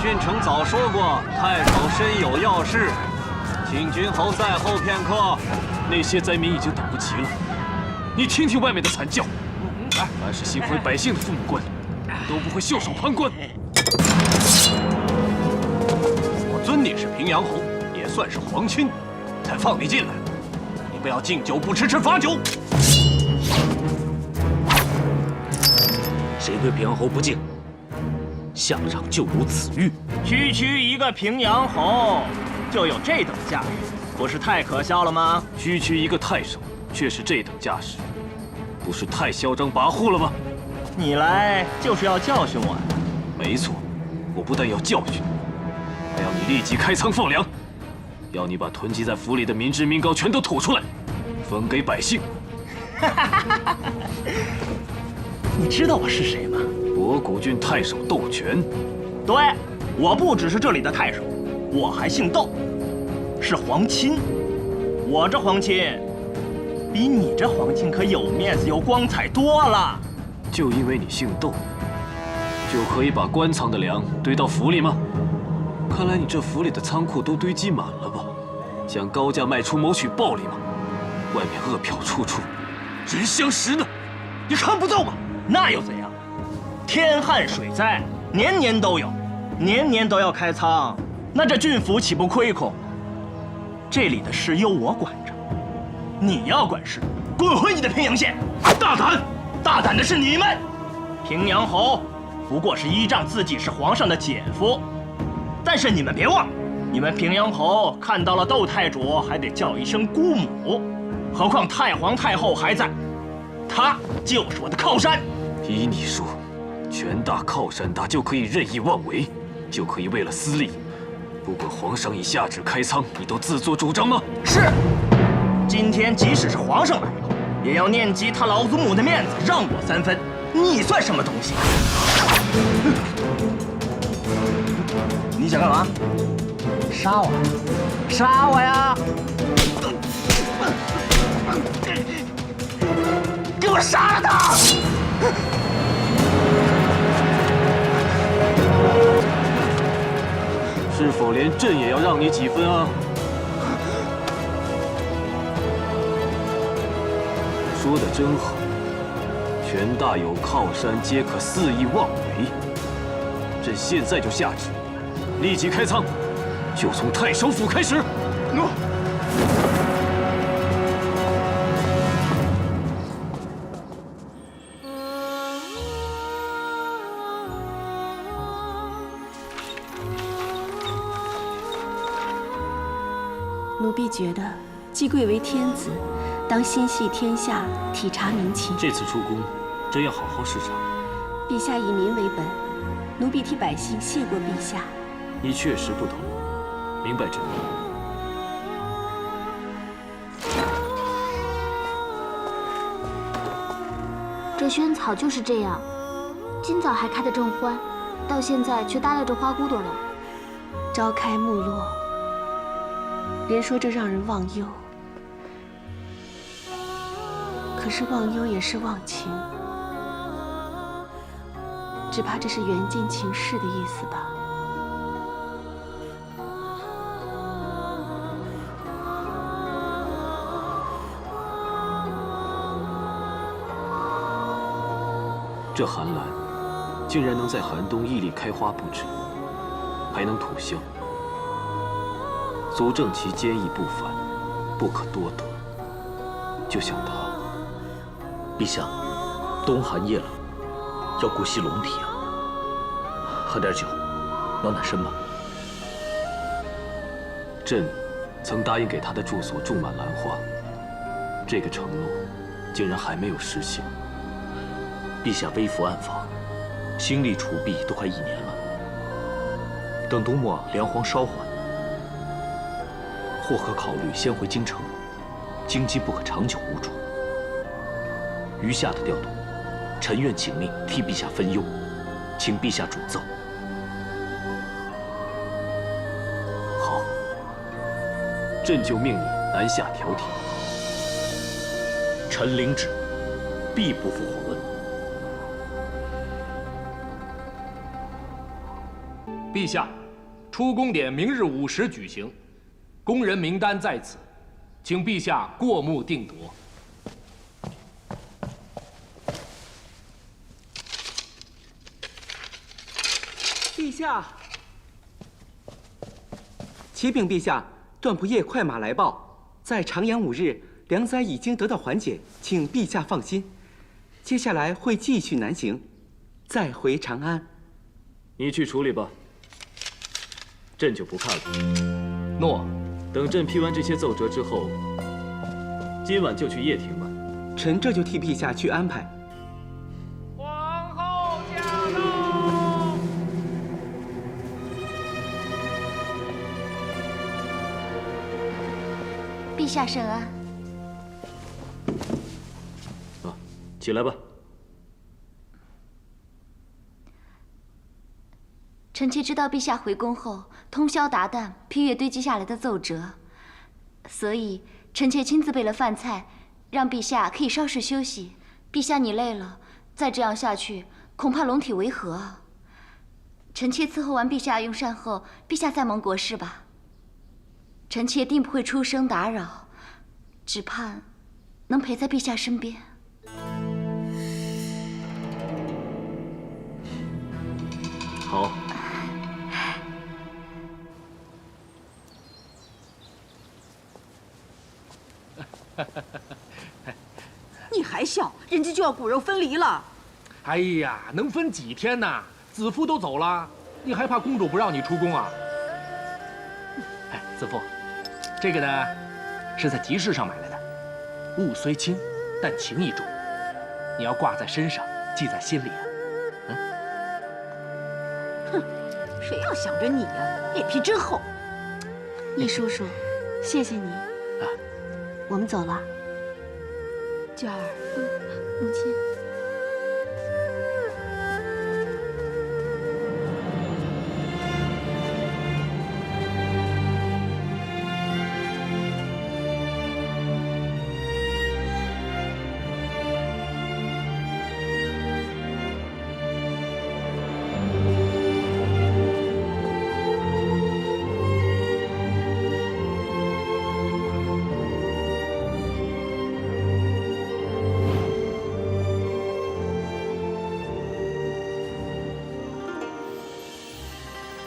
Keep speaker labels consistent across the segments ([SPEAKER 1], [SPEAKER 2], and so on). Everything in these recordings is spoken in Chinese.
[SPEAKER 1] 君臣早说过，太守身有要事，请君侯在后片刻。
[SPEAKER 2] 那些灾民已经等不及了，你听听外面的惨叫。凡是心怀百姓的父母官，都不会袖手旁观。
[SPEAKER 1] 我尊你是平阳侯，也算是皇亲，才放你进来。你不要敬酒不吃吃罚酒。
[SPEAKER 3] 谁对平阳侯不敬？ 下场就如此狱。
[SPEAKER 4] 区一个平阳侯，就有这等架势，不是太可笑了吗？
[SPEAKER 2] 区一个太守，却是这等架势，不是太嚣张跋扈了吗？
[SPEAKER 4] 你来就是要教训我呀？
[SPEAKER 2] 没错，我不但要教训，还要你立即开仓放粮，要你把囤积在府里的民脂民膏全都吐出来，分给百姓。
[SPEAKER 4] 你知道我是谁吗？
[SPEAKER 2] 博古郡太守窦权，
[SPEAKER 4] 对，我不只是这里的太守，我还姓窦，是皇亲。我这皇亲，比你这皇亲可有面子、有光彩多了。
[SPEAKER 2] 就因为你姓窦，就可以把官仓的粮堆到府里吗？看来你这府里的仓库都堆积满了吧？想高价卖出谋取暴利吗？外面饿殍处处，人相食呢，你看不到吗？
[SPEAKER 4] 那又怎样？ 天旱水灾，年年都有，年年都要开仓，那这郡府岂不亏空？这里的事由我管着，你要管事，滚回你的平阳县！大胆，大胆的是你们！平阳侯不过是依仗自己是皇上的姐夫，但是你们别忘，你们平阳侯看到了窦太主，还得叫一声姑母，何况太皇太后还在，他就是我的靠山。
[SPEAKER 2] 依你说。 权大靠山大，就可以任意妄为，就可以为了私利，不管皇上已下旨开仓，你都自作主张吗？
[SPEAKER 4] 是。今天即使是皇上来了，也要念及他老祖母的面子，让我3分。你算什么东西？你想干嘛？杀我？杀我呀！给我杀了他！
[SPEAKER 2] 是否连朕也要让你几分啊？说得真好，权大有靠山，皆可肆意妄为。朕现在就下旨，立即开仓，就从太守府开始。
[SPEAKER 5] 奴婢觉得，既贵为天子，当心系天下，体察民情。
[SPEAKER 2] 这次出宫，真要好好视察。
[SPEAKER 5] 陛下以民为本，奴婢替百姓谢过陛下。
[SPEAKER 2] 你确实不同，明白朕。
[SPEAKER 6] 这萱草就是这样，今早还开得正欢，到现在却耷拉着花骨朵了。
[SPEAKER 5] 朝开暮落。 人说这让人忘忧，可是忘忧也是忘情，只怕这是缘尽情逝的意思吧。
[SPEAKER 2] 这寒兰竟然能在寒冬屹立开花不止，还能吐香。 足证其坚毅不凡，不可多得。就像他，
[SPEAKER 3] 陛下，冬寒夜冷，要顾惜龙体啊。喝点酒，暖暖身吧。
[SPEAKER 2] 朕曾答应给他的住所种满兰花，这个承诺竟然还没有实现。
[SPEAKER 3] 陛下微服暗访，兴利储币都快1年了。等冬末粮荒稍缓。 或可考虑先回京城，京畿不可长久无主。余下的调动，臣愿请命替陛下分忧，请陛下主奏。
[SPEAKER 2] 好，朕就命你南下调停。
[SPEAKER 3] 臣领旨，必不负皇恩。
[SPEAKER 1] 陛下，出宫典明日午时举行，宫人名单在此，请陛下过目定夺。
[SPEAKER 7] 陛下，启禀陛下，段仆夜快马来报，在长阳5日，粮灾已经得到缓解，请陛下放心。接下来会继续南行，再回长安。
[SPEAKER 2] 你去处理吧，朕就不看了。
[SPEAKER 1] 诺。
[SPEAKER 2] 等朕批完这些奏折之后，今晚就去掖庭吧。
[SPEAKER 7] 臣这就替陛下去安排。
[SPEAKER 1] 皇后驾到！
[SPEAKER 6] 陛下圣安。
[SPEAKER 2] 啊，起来吧。
[SPEAKER 6] 臣妾知道陛下回宫后通宵达旦批阅堆积下来的奏折，所以臣妾亲自备了饭菜，让陛下可以稍事休息。陛下你累了，再这样下去恐怕龙体违和啊。臣妾伺候完陛下用膳后，陛下再忙国事吧。臣妾定不会出声打扰，只盼能陪在陛下身边。
[SPEAKER 2] 好。
[SPEAKER 8] 你还笑，人家就要骨肉分离了。
[SPEAKER 1] 哎呀，能分几天呐？子夫都走了，你还怕公主不让你出宫啊？哎，子夫，这个呢，是在集市上买来的，物虽轻，但情意重，你要挂在身上，记在心里啊。
[SPEAKER 8] 哼，谁要想着你呀？脸皮真厚。
[SPEAKER 5] 易叔叔，谢谢你。我们走了。
[SPEAKER 8] 娟儿，
[SPEAKER 5] 母亲。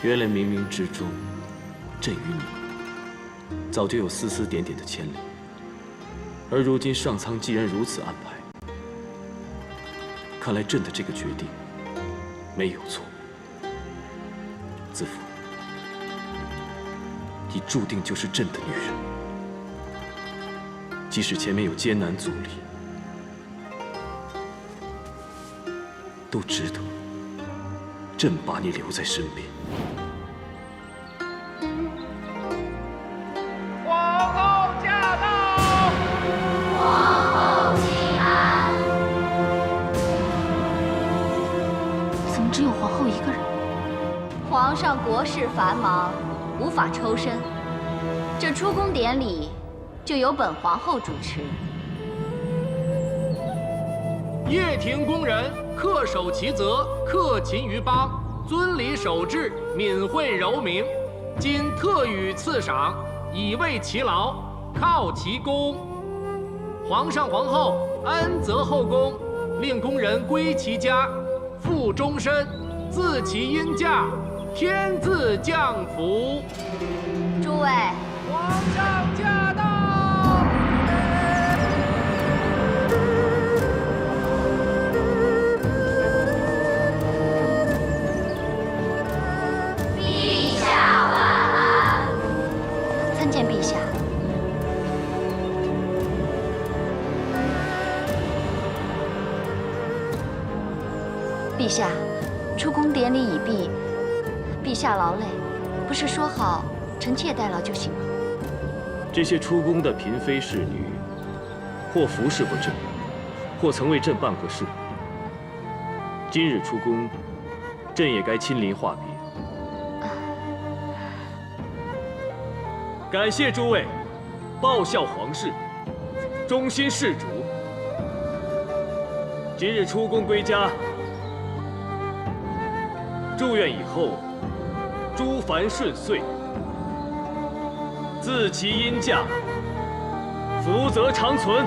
[SPEAKER 2] 原来冥冥之中，朕与你早就有丝丝点点的牵连，而如今上苍既然如此安排，看来朕的这个决定没有错。子夫，你注定就是朕的女人，即使前面有艰难阻力，都值得朕把你留在身边。
[SPEAKER 6] 只有皇后一个人。皇上国事繁忙，无法抽身，这出宫典礼就由本皇后主持。
[SPEAKER 1] 掖庭宫人恪守其责，克勤于邦，遵礼守制，敏惠柔明。今特予赐赏，以慰其劳，犒其功。皇上皇后恩泽后宫，令宫人归其家，复终身，自其阴驾，天自降福。
[SPEAKER 6] 诸位，
[SPEAKER 1] 皇上驾到！
[SPEAKER 6] 陛下晚安。参见陛下。陛下，出宫典礼已毕，陛下劳累，不是说好臣妾代劳就行吗？
[SPEAKER 2] 这些出宫的嫔妃侍女，或服侍过朕，或曾为朕办过事。今日出宫，朕也该亲临话别。感谢诸位报效皇室，忠心事主。今日出宫归家，祝愿以后诸凡顺遂，自其荫驾，福泽长存。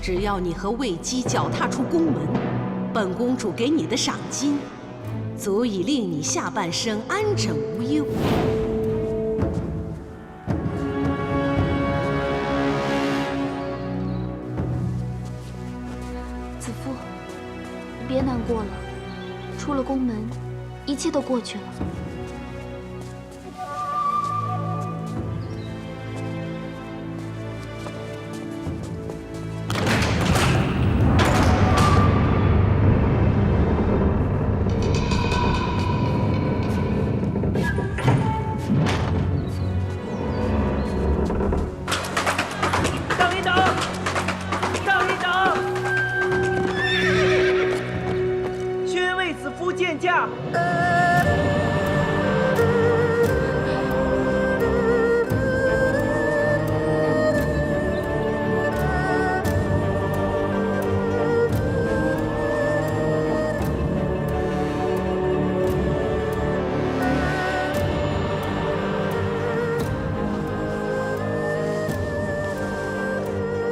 [SPEAKER 8] 只要你和魏姬脚踏出宫门，本公主给你的赏金，足以令你下半生安枕无忧。
[SPEAKER 6] 子父，别难过了，出了宫门，一切都过去了。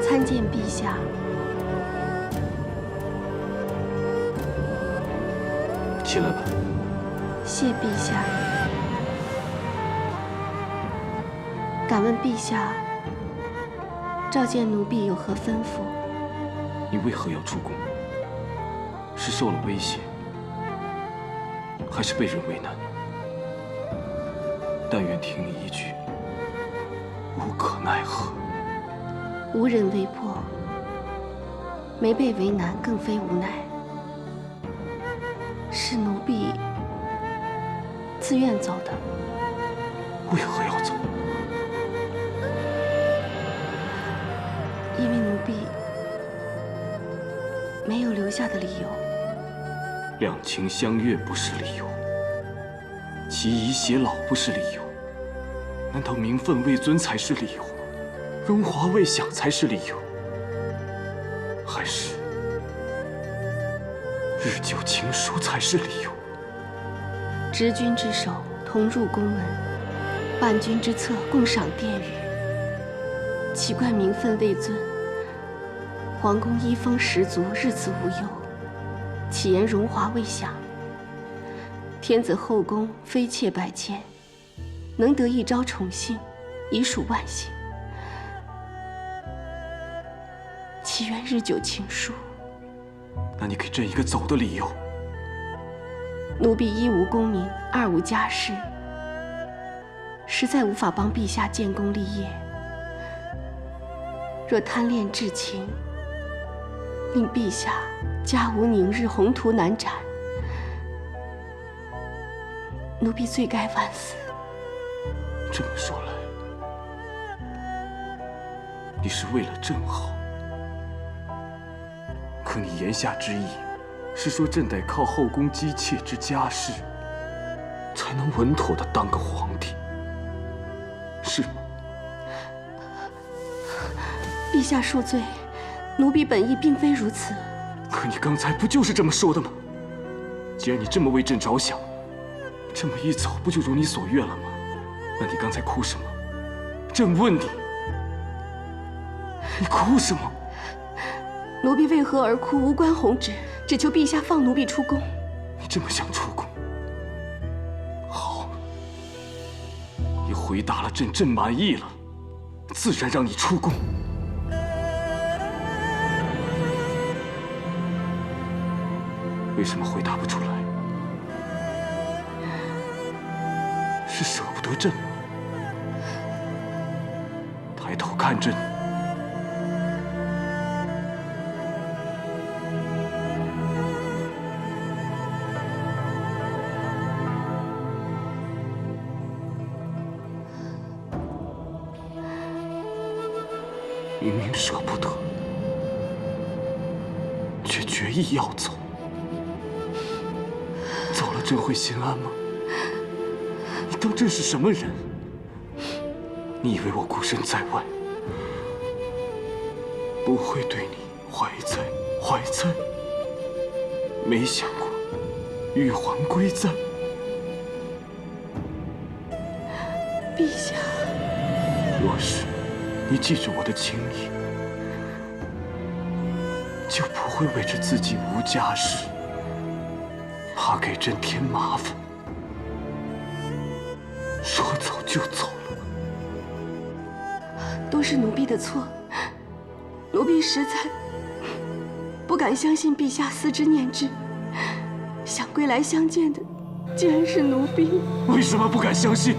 [SPEAKER 5] 参见陛下。
[SPEAKER 2] 起来吧。
[SPEAKER 5] 谢陛下。敢问陛下，召见奴婢有何吩咐？
[SPEAKER 2] 你为何要出宫？是受了威胁，还是被人为难？但愿听你一句，无可奈何。
[SPEAKER 5] 无人为迫，没被为难，更非无奈。是奴婢自愿走的。
[SPEAKER 2] 为何要走？
[SPEAKER 5] 因为奴婢没有留下的理由。
[SPEAKER 2] 两情相悦不是理由，其遗偕老不是理由，难道名分位尊才是理由吗？荣华未享才是理由，还是日久情疏才是理由？
[SPEAKER 5] 执君之手，同入宫门；伴君之侧，共赏殿宇。岂怪名分未尊？皇宫衣风十足，日子无忧。岂言荣华未享？天子后宫妃妾百千，能得一朝宠幸，已属万幸。岂愿日久情疏？
[SPEAKER 2] 那你给朕一个走的理由。
[SPEAKER 5] 奴婢一无功名，二无家室，实在无法帮陛下建功立业。若贪恋至情，令陛下家无宁日，宏图难展，奴婢罪该万死。
[SPEAKER 2] 这么说来，你是为了朕好。可你言下之意，是说朕得靠后宫姬妾之家世，才能稳妥的当个皇帝，是吗？
[SPEAKER 5] 陛下恕罪，奴婢本意并非如此。
[SPEAKER 2] 可你刚才不就是这么说的吗？既然你这么为朕着想，这么一走不就如你所愿了吗？那你刚才哭什么？朕问你，你哭什么？
[SPEAKER 5] 奴婢为何而哭无关宏旨，只求陛下放奴婢出宫。
[SPEAKER 2] 你这么想出宫？好，你回答了朕，朕满意了，自然让你出宫。为什么回答不出来？是舍不得朕吗？抬头看朕。明明舍不得，却决意要走。走了，朕会心安吗？你当朕是什么人？你以为我孤身在外，不会对你怀猜？没想过玉环归在。
[SPEAKER 5] 陛下，
[SPEAKER 2] 若是你记着我的情谊，就不会为着自己无家室，怕给朕添麻烦，说走就走了。
[SPEAKER 5] 都是奴婢的错，奴婢实在不敢相信陛下思之念之，想归来相见的竟然是奴婢。
[SPEAKER 2] 为什么不敢相信？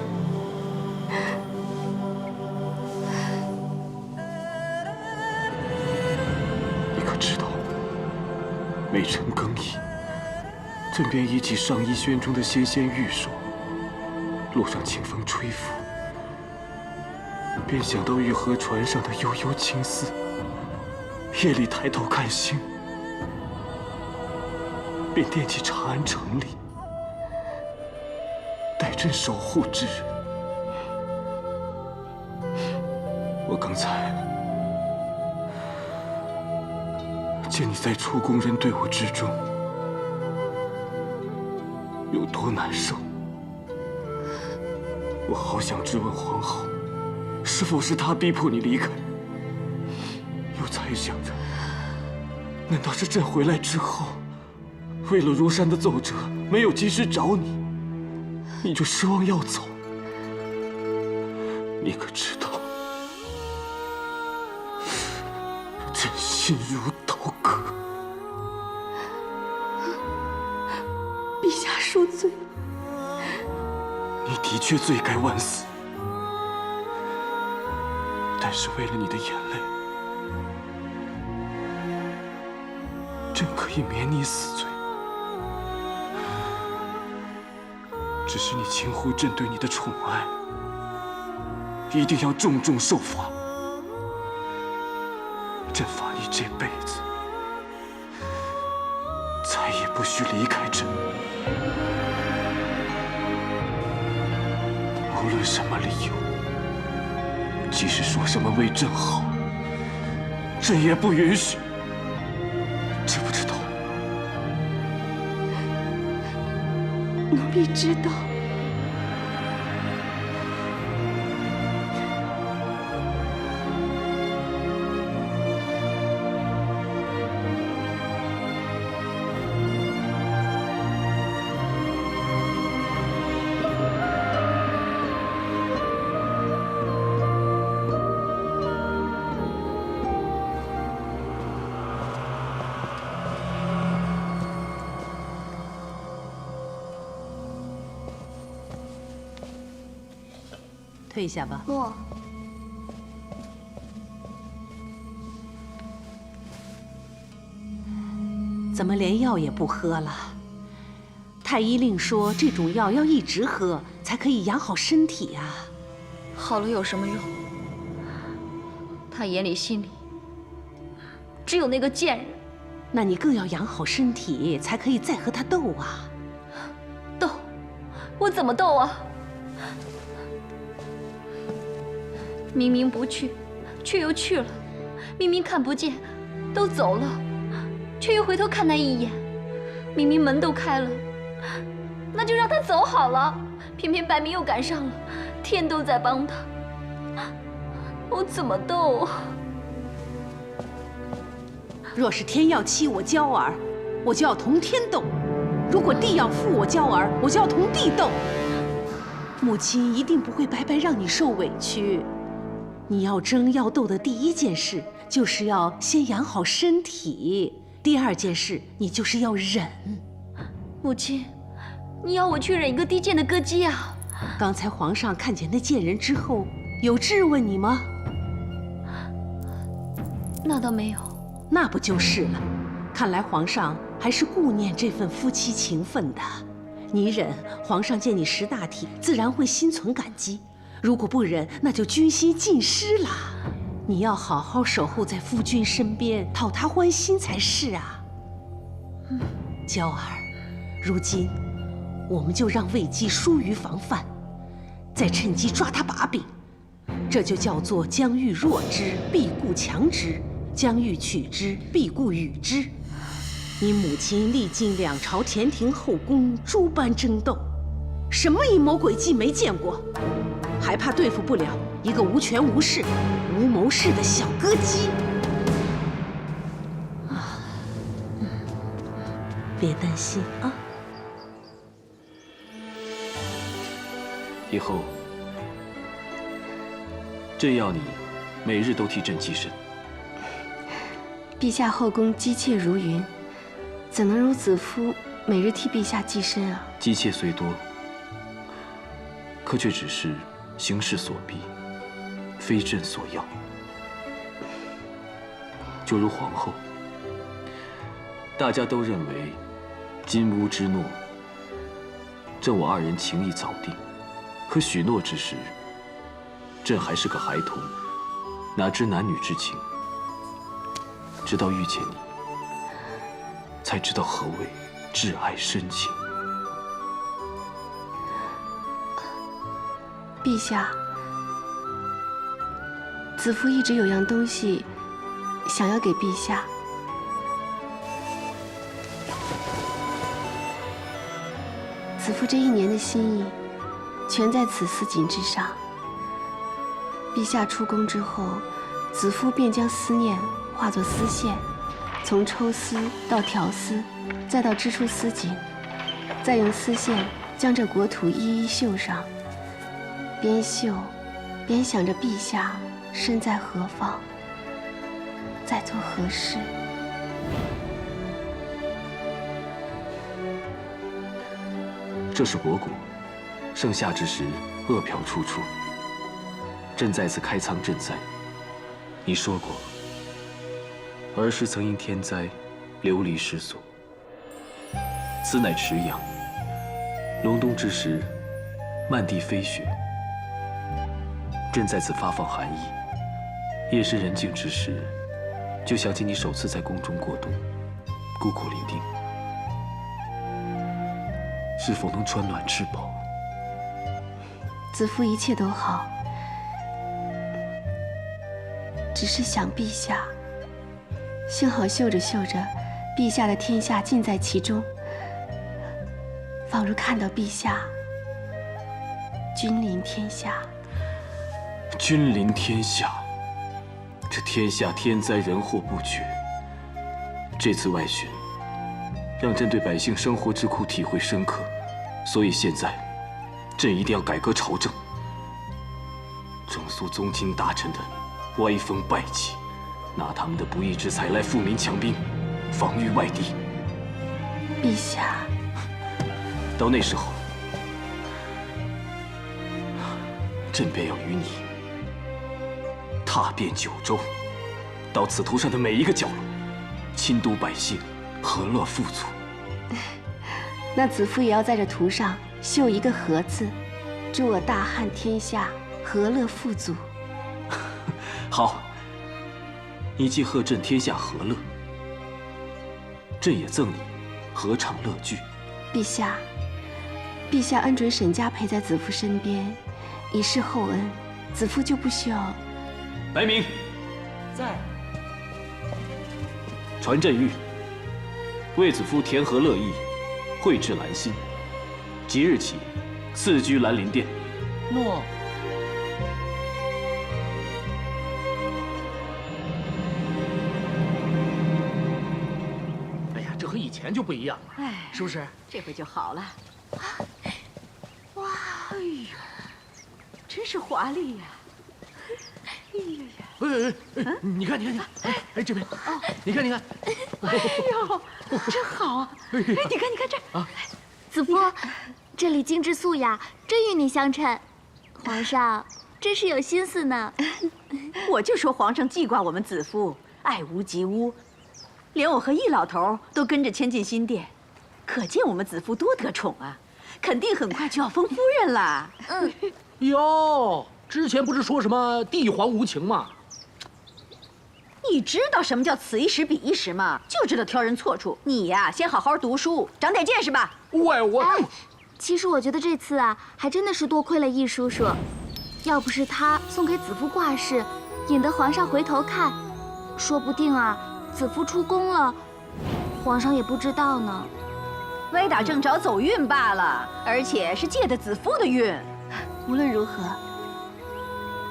[SPEAKER 2] 你可知道，每晨更衣，朕便忆起上衣轩中的纤纤玉手，路上清风吹拂，便想到玉河船上的悠悠青丝，夜里抬头看星，便惦记长安城里待朕守护之人。我刚才见你在出宫人队伍之中有多难受，我好想质问皇后，是否是她逼迫你离开？又猜想着，难道是朕回来之后，为了如山的奏折没有及时找你，你就失望要走？你可知道，朕心如刀割。
[SPEAKER 5] 陛下恕罪，
[SPEAKER 2] 你的确罪该万死，但是为了你的眼泪，朕可以免你死罪。只是你轻忽朕对你的宠爱，一定要重重受罚。朕罚你这辈子再也不许离开朕。无论什么理由，即使说什么为朕好，朕也不允许。知不知道？
[SPEAKER 5] 奴婢知道。
[SPEAKER 8] 退下吧。
[SPEAKER 6] 诺。
[SPEAKER 8] 怎么连药也不喝了？太医令说这种药要一直喝，才可以养好身体呀。
[SPEAKER 6] 好了有什么用？他眼里心里只有那个贱人。
[SPEAKER 8] 那你更要养好身体，才可以再和他斗啊！
[SPEAKER 6] 斗？我怎么斗啊？明明不去，却又去了；明明看不见，都走了，却又回头看他一眼；明明门都开了，那就让他走好了。偏偏白明又赶上了，天都在帮他，我怎么斗啊？
[SPEAKER 8] 若是天要欺我娇儿，我就要同天斗；如果地要负我娇儿，我就要同地斗。母亲一定不会白白让你受委屈。你要争要斗的第一件事，就是要先养好身体；第二件事，你就是要忍。
[SPEAKER 6] 母亲，你要我去忍一个低贱的歌姬啊？
[SPEAKER 8] 刚才皇上看见那贱人之后，有质问你吗？
[SPEAKER 6] 那倒没有。
[SPEAKER 8] 那不就是了？看来皇上还是顾念这份夫妻情分的。你忍，皇上见你识大体，自然会心存感激；如果不忍，那就军心尽失了。你要好好守候在夫君身边，讨他欢心才是啊。娇儿，如今我们就让魏姬疏于防范，再趁机抓他把柄。这就叫做将欲弱之，必固强之；将欲取之，必固与之。你母亲历经2朝前庭后宫诸般争斗，什么阴谋诡计没见过，还怕对付不了一个无权无势、无谋事的小歌姬？别担心啊。
[SPEAKER 2] 以后，朕要你每日都替朕祭神。
[SPEAKER 5] 陛下后宫姬妾如云，怎能如子夫每日替陛下祭身啊？
[SPEAKER 2] 姬妾虽多，可却只是形势所逼，非朕所要。就如皇后，大家都认为金乌之诺，朕我2人情谊早定，可许诺之时，朕还是个孩童，哪知男女之情。直到遇见你，才知道何谓挚爱深情。
[SPEAKER 5] 陛下，子夫一直有样东西想要给陛下。子夫这1年的心意，全在此丝锦之上。陛下出宫之后，子夫便将思念化作丝线，从抽丝到挑丝，再到织出丝锦，再用丝线将这国土一一绣上。边绣边想着陛下身在何方，在做何事。
[SPEAKER 2] 这是我国，盛夏之时，恶殍处处。朕再次开仓赈灾。你说过，儿时曾因天灾流离失所，此乃池阳。隆冬之时，漫地飞雪。朕在此发放寒意。夜深人静之时，就想起你首次在宫中过冬，孤苦伶仃，是否能穿暖吃饱？
[SPEAKER 5] 子夫一切都好，只是想陛下。幸好绣着绣着，陛下的天下尽在其中，仿如看到陛下君临天下。
[SPEAKER 2] 君临天下，这天下天灾人祸不绝。这次外巡，让朕对百姓生活之苦体会深刻，所以现在，朕一定要改革朝政，整肃宗亲大臣的歪风败气，拿他们的不义之财来富民强兵，防御外敌。
[SPEAKER 5] 陛下，
[SPEAKER 2] 到那时候，朕便要与你踏遍九州，到此图上的每一个角落，亲都百姓，和乐富足。
[SPEAKER 5] 那子夫也要在这图上绣一个和字，祝我大汉天下和乐富足。
[SPEAKER 2] 好，你既贺朕天下和乐，朕也赠你合场乐剧。
[SPEAKER 5] 陛下，陛下恩准沈家陪在子夫身边，以示厚恩，子夫就不需要。
[SPEAKER 2] 白明，
[SPEAKER 7] 在。
[SPEAKER 2] 传朕谕，为子夫田和乐意，绘制兰心，即日起赐居兰陵殿。
[SPEAKER 7] 诺。
[SPEAKER 1] 哎呀，这和以前就不一样了，
[SPEAKER 8] 哎，
[SPEAKER 1] 是不是？
[SPEAKER 8] 这回就好了。哇，哎呦，真是华丽呀！哎呀呀！
[SPEAKER 1] 你看，哎，这边，你看，
[SPEAKER 8] 哎呦，真好啊！哎，你看这啊，
[SPEAKER 6] 子夫，这里精致素雅，真与你相称。皇上真是有心思呢。
[SPEAKER 8] 我就说皇上记挂我们子夫，爱屋及乌，连我和易老头都跟着迁进新殿，可见我们子夫多得宠啊！肯定很快就要封夫人了。
[SPEAKER 1] 哟，之前不是说什么帝皇无情吗？
[SPEAKER 8] 你知道什么叫此一时彼一时吗？就知道挑人错处。你呀，先好好读书，长点见识吧。
[SPEAKER 1] 喂，
[SPEAKER 6] 其实我觉得这次啊，还真的是多亏了易叔叔，要不是他送给子夫挂饰，引得皇上回头看，说不定啊，子夫出宫了，皇上也不知道呢。
[SPEAKER 8] 歪打正着走运罢了，而且是借的子夫的运。
[SPEAKER 5] 无论如何，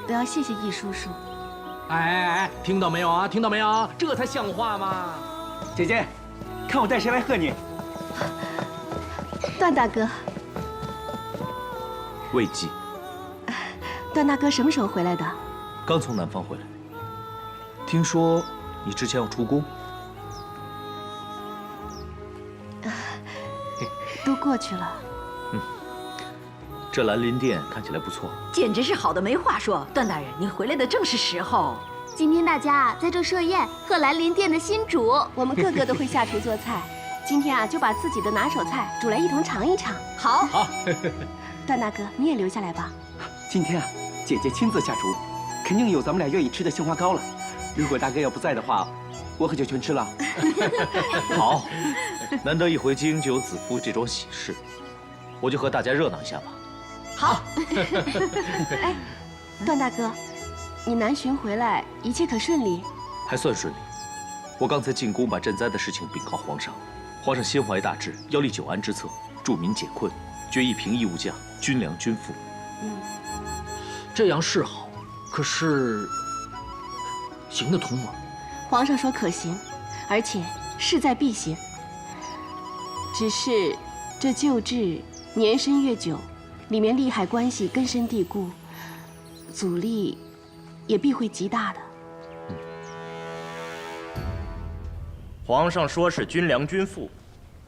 [SPEAKER 5] 都要谢谢易叔叔。
[SPEAKER 1] 哎，听到没有啊？听到没有？这才像话嘛！
[SPEAKER 7] 姐姐，看我带谁来贺你？
[SPEAKER 5] 段大哥。
[SPEAKER 3] 魏姬，
[SPEAKER 5] 段大哥什么时候回来的？
[SPEAKER 3] 刚从南方回来。听说你之前要出宫。
[SPEAKER 5] 都过去了。
[SPEAKER 3] 这兰陵殿看起来不错，
[SPEAKER 8] 简直是好的没话说。段大人，您回来的正是时候。
[SPEAKER 6] 今天大家在这设宴贺兰陵殿的新主，
[SPEAKER 5] 我们个个都会下厨做菜。今天啊，就把自己的拿手菜煮来一同尝一尝。
[SPEAKER 8] 好。
[SPEAKER 5] 段大哥，你也留下来吧。
[SPEAKER 7] 今天啊，姐姐亲自下厨，肯定有咱们俩愿意吃的杏花糕了。如果大哥要不在的话，我可就全吃了。
[SPEAKER 3] 好，难得一回京就有子夫这桩喜事，我就和大家热闹一下吧。
[SPEAKER 8] 好。
[SPEAKER 5] 哎，段大哥，你南巡回来，一切可顺利？
[SPEAKER 3] 还算顺利。我刚才进宫把赈灾的事情禀告皇上，皇上心怀大志，要立久安之策，助民解困，决一平义务价，军粮均富。
[SPEAKER 1] 这样是好，可是行得通吗？
[SPEAKER 5] 皇上说可行，而且势在必行。只是这旧制年深月久，里面利害关系根深蒂固，阻力也必会极大的。
[SPEAKER 4] 皇上说是军粮均富，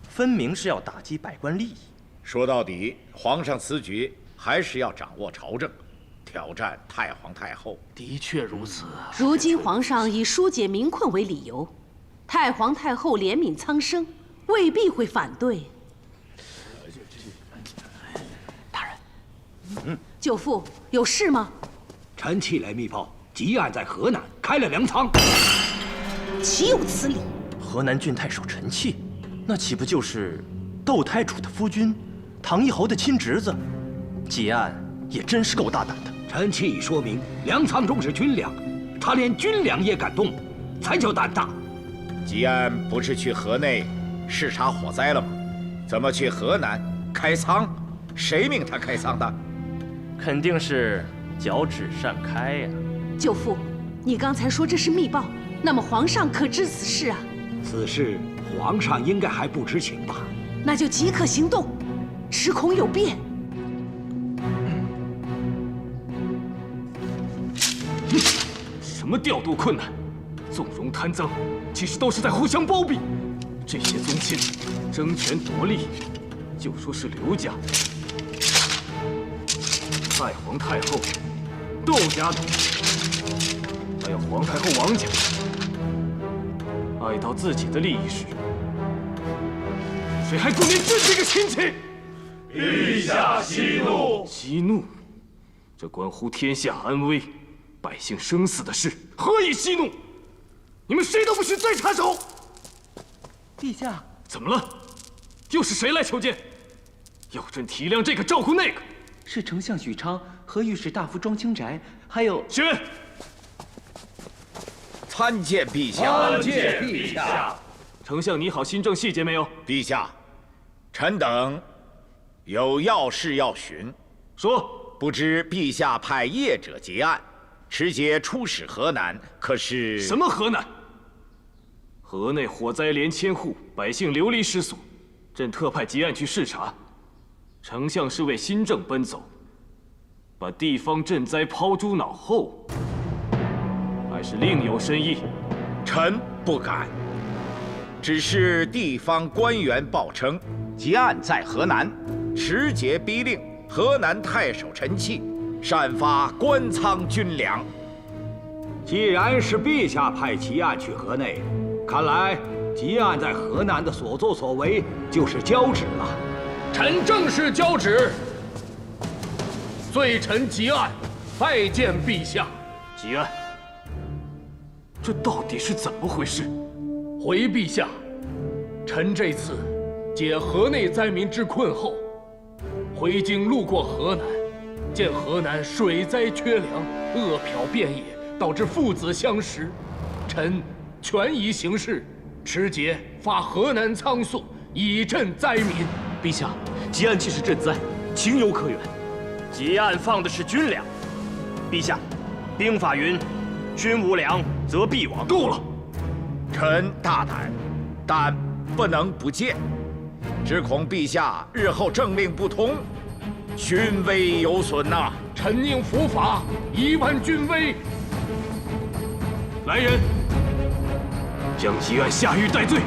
[SPEAKER 4] 分明是要打击百官利益。
[SPEAKER 9] 说到底，皇上此举还是要掌握朝政，挑战太皇太后。
[SPEAKER 1] 的确如此。
[SPEAKER 8] 如今皇上以疏解民困为理由，太皇太后怜悯苍生，未必会反对。
[SPEAKER 1] 大人，
[SPEAKER 8] 舅父有事吗？
[SPEAKER 10] 臣启来密报，吉安在河南开了粮仓。
[SPEAKER 8] 岂有此理！
[SPEAKER 4] 河南郡太守陈契，那岂不就是窦太主的夫君，唐一侯的亲侄子？吉安也真是够大胆的。
[SPEAKER 10] 臣启已说明，粮仓中是军粮，他连军粮也敢动，才叫胆大。
[SPEAKER 9] 吉安不是去河内视察火灾了吗？怎么去河南开仓？谁命他开仓的？
[SPEAKER 4] 肯定是脚趾擅开呀。
[SPEAKER 8] 舅父，你刚才说这是密报，那么皇上可知此事啊？
[SPEAKER 10] 此事皇上应该还不知情吧？
[SPEAKER 8] 那就即刻行动，时恐有变。
[SPEAKER 2] 什么调度困难，纵容贪赃，其实都是在互相包庇。这些宗亲争权夺利，就说是刘家、太皇太后、窦家等，还有皇太后王家，爱到自己的利益时，谁还顾念朕这个亲戚？
[SPEAKER 11] 陛下息怒！
[SPEAKER 2] 息怒？这关乎天下安危、百姓生死的事，何以息怒？你们谁都不许再插手！
[SPEAKER 7] 陛下，
[SPEAKER 2] 怎么了？又是谁来求见？要朕体谅这个照顾那个？
[SPEAKER 7] 是丞相许昌和御史大夫庄清宅，还有
[SPEAKER 2] 宣。
[SPEAKER 9] 参见陛下。
[SPEAKER 10] 参见陛下。
[SPEAKER 2] 丞相你好，新政细节没有？
[SPEAKER 9] 陛下，臣等有要事要询。
[SPEAKER 2] 说。
[SPEAKER 9] 不知陛下派业者结案，持节出使河南，可是？
[SPEAKER 2] 什么河南？河内火灾连千户，百姓流离失所，朕特派结案去视察。丞相是为新政奔走，把地方赈灾抛诸脑后，还是另有深意？
[SPEAKER 9] 臣不敢。只是地方官员报称，结案在河南，持节逼令河南太守陈器擅发官仓军粮。
[SPEAKER 10] 既然是陛下派奇案去河内，看来吉案在河南的所作所为就是交旨了。
[SPEAKER 1] 臣正是交旨，罪臣吉案，拜见陛下。
[SPEAKER 2] 吉案，这到底是怎么回事？
[SPEAKER 1] 回陛下，臣这次解河内灾民之困后，回京路过河南，见河南水灾缺粮，饿殍遍野，导致父子相食。臣权宜行事，持节发河南仓粟，以赈灾民。
[SPEAKER 4] 陛下，吉案既是赈灾，情有可原。吉案放的是军粮。陛下，兵法云：“军无粮，则必亡。”
[SPEAKER 2] 够了！
[SPEAKER 9] 臣大胆，但不能不谏。只恐陛下日后政令不通，军威有损呐。
[SPEAKER 1] 臣宁伏法，以挽军威。
[SPEAKER 2] 来人，将吉案下狱戴罪。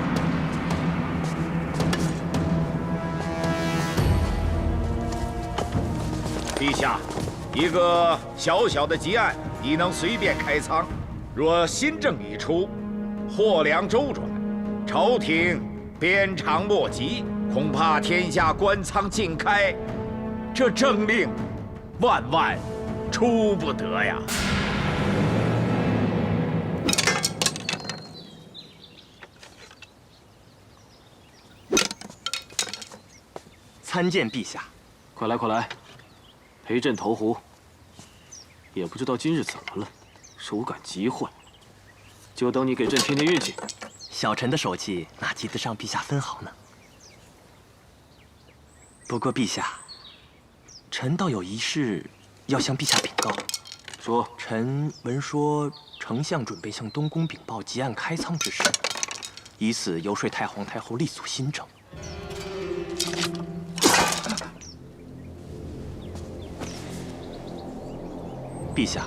[SPEAKER 9] 陛下，一个小小的吉案已能随便开仓，若新政一出，货粮周转，朝廷鞭长莫及，恐怕天下官仓尽开，这政令万万出不得呀！
[SPEAKER 4] 参见陛下。
[SPEAKER 2] 快来，快来，陪朕投壶。也不知道今日怎么了，手感极坏。就等你给朕添添运气。
[SPEAKER 4] 小臣的手气哪及得上陛下分毫呢？不过陛下，臣倒有一事要向陛下禀告。
[SPEAKER 2] 说。
[SPEAKER 4] 臣闻说丞相准备向东宫禀报吉案开仓之事，以此游说太皇太后力阻新政。陛下，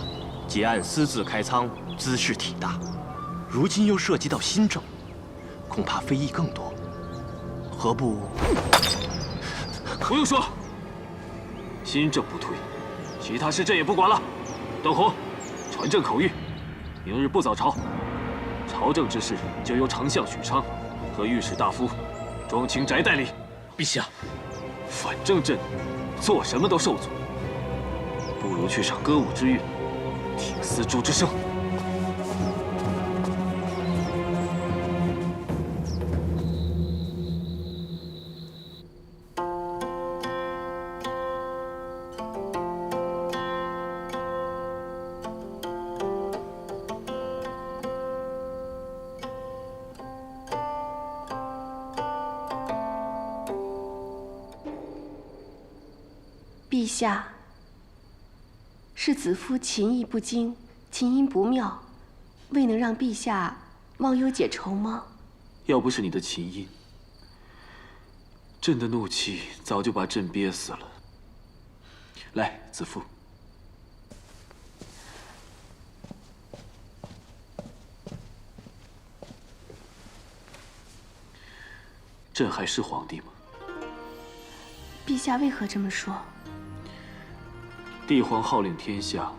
[SPEAKER 4] 吉案私自开仓，兹事体大，如今又涉及到新政，恐怕非议更多。何不？
[SPEAKER 2] 不用说，新政不推，其他事朕也不管了。邓弘，传朕口谕，明日不早朝，朝政之事就由丞相许昌和御史大夫庄清宅代理。
[SPEAKER 1] 陛下，
[SPEAKER 2] 反正朕做什么都受阻。不如去赏歌舞之乐，听丝竹之声。
[SPEAKER 5] 陛下。是子夫琴艺不精，琴音不妙，未能让陛下忘忧解愁吗？
[SPEAKER 2] 要不是你的琴音，朕的怒气早就把朕憋死了。来，子夫。朕还是皇帝吗？
[SPEAKER 5] 陛下为何这么说？
[SPEAKER 2] 帝皇号令天下，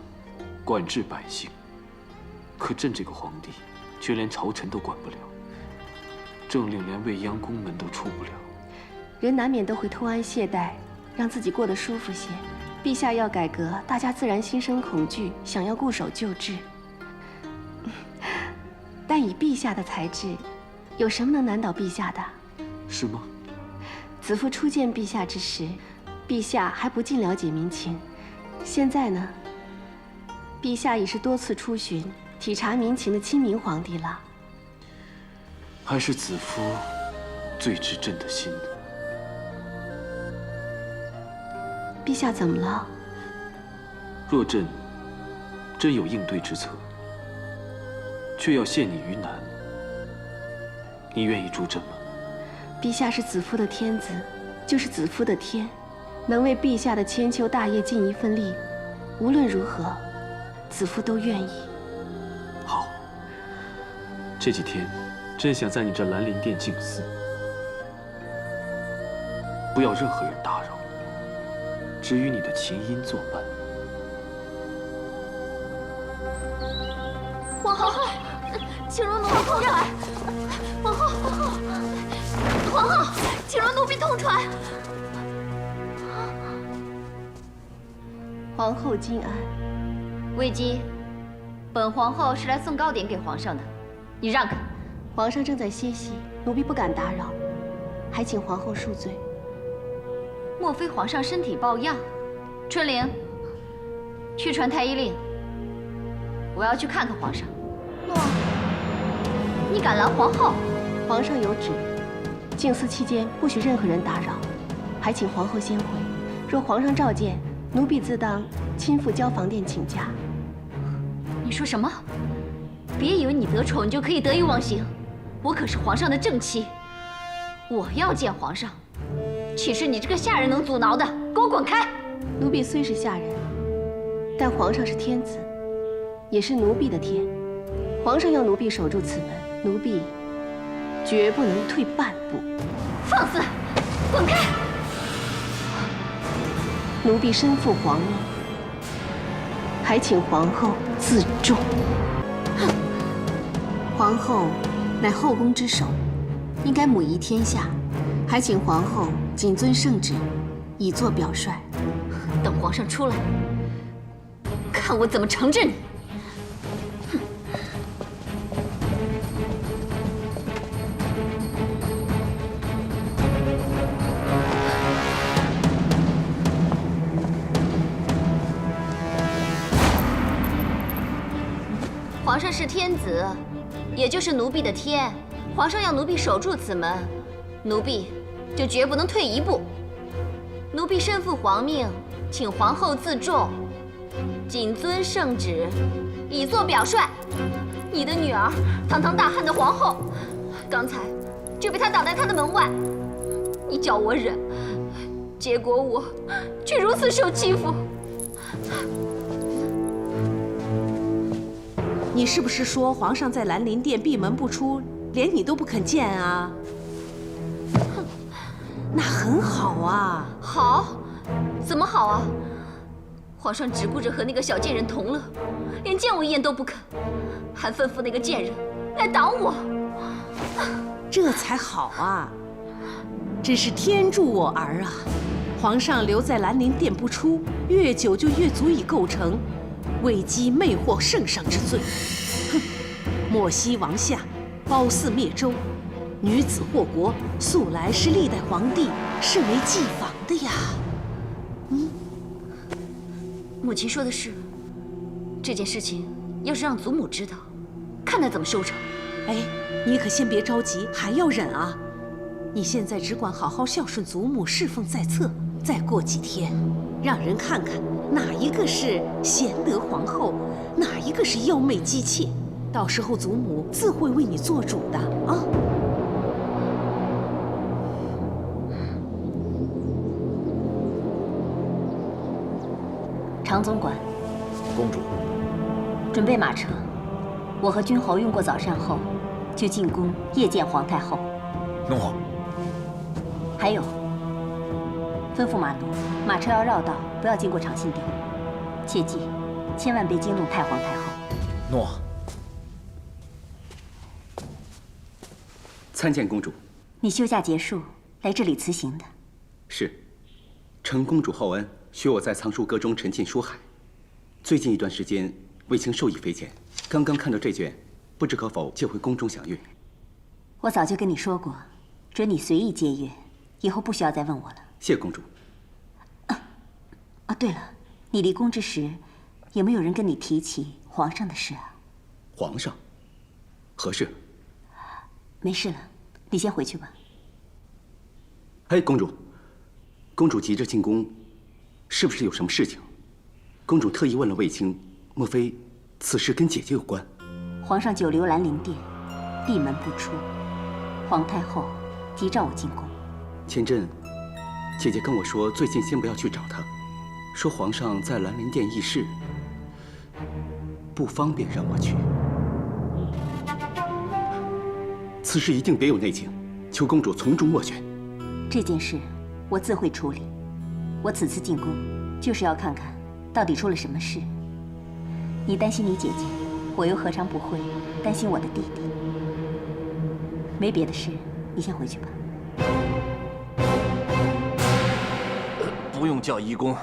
[SPEAKER 2] 管治百姓，可朕这个皇帝却连朝臣都管不了，政令连未央宫门都出不了。
[SPEAKER 5] 人难免都会偷安懈怠，让自己过得舒服些。陛下要改革，大家自然心生恐惧，想要固守旧制。但以陛下的才智，有什么能难倒陛下的？
[SPEAKER 2] 是吗？
[SPEAKER 5] 子父初见陛下之时，陛下还不尽了解民情。现在呢，陛下已是多次出巡、体察民情的亲民皇帝了。
[SPEAKER 2] 还是子夫最知朕的心。
[SPEAKER 5] 陛下怎么了？
[SPEAKER 2] 若朕真有应对之策，却要陷你于难，你愿意助朕吗？
[SPEAKER 5] 陛下是子夫的天子，就是子夫的天，能为陛下的千秋大业尽一份力，无论如何，子夫都愿意。
[SPEAKER 2] 好，这几天朕想在你这兰陵殿静思，不要任何人打扰，只与你的琴音作伴。
[SPEAKER 6] 皇后，请容奴婢痛传。皇后，请容奴婢痛传。
[SPEAKER 5] 皇后金安。
[SPEAKER 6] 魏姬，本皇后是来送糕点给皇上的，你让开。
[SPEAKER 5] 皇上正在歇息，奴婢不敢打扰，还请皇后恕罪。
[SPEAKER 6] 莫非皇上身体抱恙？春玲，去传太医令，我要去看看皇上。诺，你敢拦皇后？
[SPEAKER 5] 皇上有旨，静思期间不许任何人打扰，还请皇后先回。若皇上召见，奴婢自当亲赴交房殿请假。
[SPEAKER 6] 你说什么？别以为你得宠，你就可以得意忘形。我可是皇上的正妻，我要见皇上，岂是你这个下人能阻挠的？给我滚开！
[SPEAKER 5] 奴婢虽是下人，但皇上是天子，也是奴婢的天。皇上要奴婢守住此门，奴婢绝不能退半步。
[SPEAKER 6] 放肆！滚开！
[SPEAKER 5] 奴婢身负皇命，还请皇后自重。
[SPEAKER 6] 哼！
[SPEAKER 5] 皇后乃后宫之首，应该母仪天下，还请皇后谨遵圣旨，以作表率。
[SPEAKER 6] 等皇上出来，看我怎么惩治你！皇上是天子，也就是奴婢的天。皇上要奴婢守住此门，奴婢就绝不能退一步。奴婢身负皇命，请皇后自重，谨遵圣旨，以作表率。你的女儿，堂堂大汉的皇后，刚才就被他挡在他的门外。你叫我忍，结果我却如此受欺负。
[SPEAKER 8] 你是不是说皇上在兰陵殿闭门不出，连你都不肯见啊？
[SPEAKER 6] 哼，
[SPEAKER 8] 那很好啊。
[SPEAKER 6] 好？怎么好啊？皇上只顾着和那个小贱人同乐，连见我一眼都不肯，还吩咐那个贱人来挡我。
[SPEAKER 8] 这才好啊！真是天助我儿啊！皇上留在兰陵殿不出，越久就越足以构成魏姬魅惑圣上之罪。哼！莫西王下，褒姒灭周，女子祸国，素来是历代皇帝甚为忌防的呀。
[SPEAKER 6] 母亲说的是，这件事情要是让祖母知道，看他怎么收场。
[SPEAKER 8] 哎，你可先别着急，还要忍啊！你现在只管好好孝顺祖母，侍奉在侧。再过几天，让人看看哪一个是贤德皇后，哪一个是妖媚姬妾。到时候祖母自会为你做主的啊！
[SPEAKER 6] 常总管，
[SPEAKER 3] 公主，
[SPEAKER 6] 准备马车。我和君侯用过早膳后，就进宫夜见皇太后。
[SPEAKER 3] 诺。
[SPEAKER 6] 还有，吩咐马奴，马车要绕道，不要经过长信殿。切记，千万别惊动太皇太后。
[SPEAKER 3] 诺。
[SPEAKER 7] 参见公主。
[SPEAKER 6] 你休假结束，来这里辞行的。
[SPEAKER 7] 是，承公主厚恩，许我在藏书阁中沉浸书海。最近一段时间，卫青受益匪浅，刚刚看到这卷，不知可否借回宫中详阅？
[SPEAKER 11] 我早就跟你说过，准你随意借阅，以后不需要再问我了。
[SPEAKER 7] 谢公主。
[SPEAKER 11] 啊，对了，你离宫之时，有没有人跟你提起皇上的事啊？
[SPEAKER 7] 皇上？何事？
[SPEAKER 11] 没事了，你先回去吧。
[SPEAKER 7] 哎，公主，公主急着进宫，是不是有什么事情？公主特意问了卫青，莫非此事跟姐姐有关？
[SPEAKER 11] 皇上久留兰陵殿，闭门不出，皇太后急召我进宫。
[SPEAKER 7] 前阵，姐姐跟我说，最近先不要去找她，说皇上在兰陵殿议事，不方便让我去。此事一定别有内情，求公主从中斡旋。
[SPEAKER 11] 这件事我自会处理。我此次进宫，就是要看看到底出了什么事。你担心你姐姐，我又何尝不会担心我的弟弟？没别的事，你先回去吧。
[SPEAKER 12] 不用叫医公，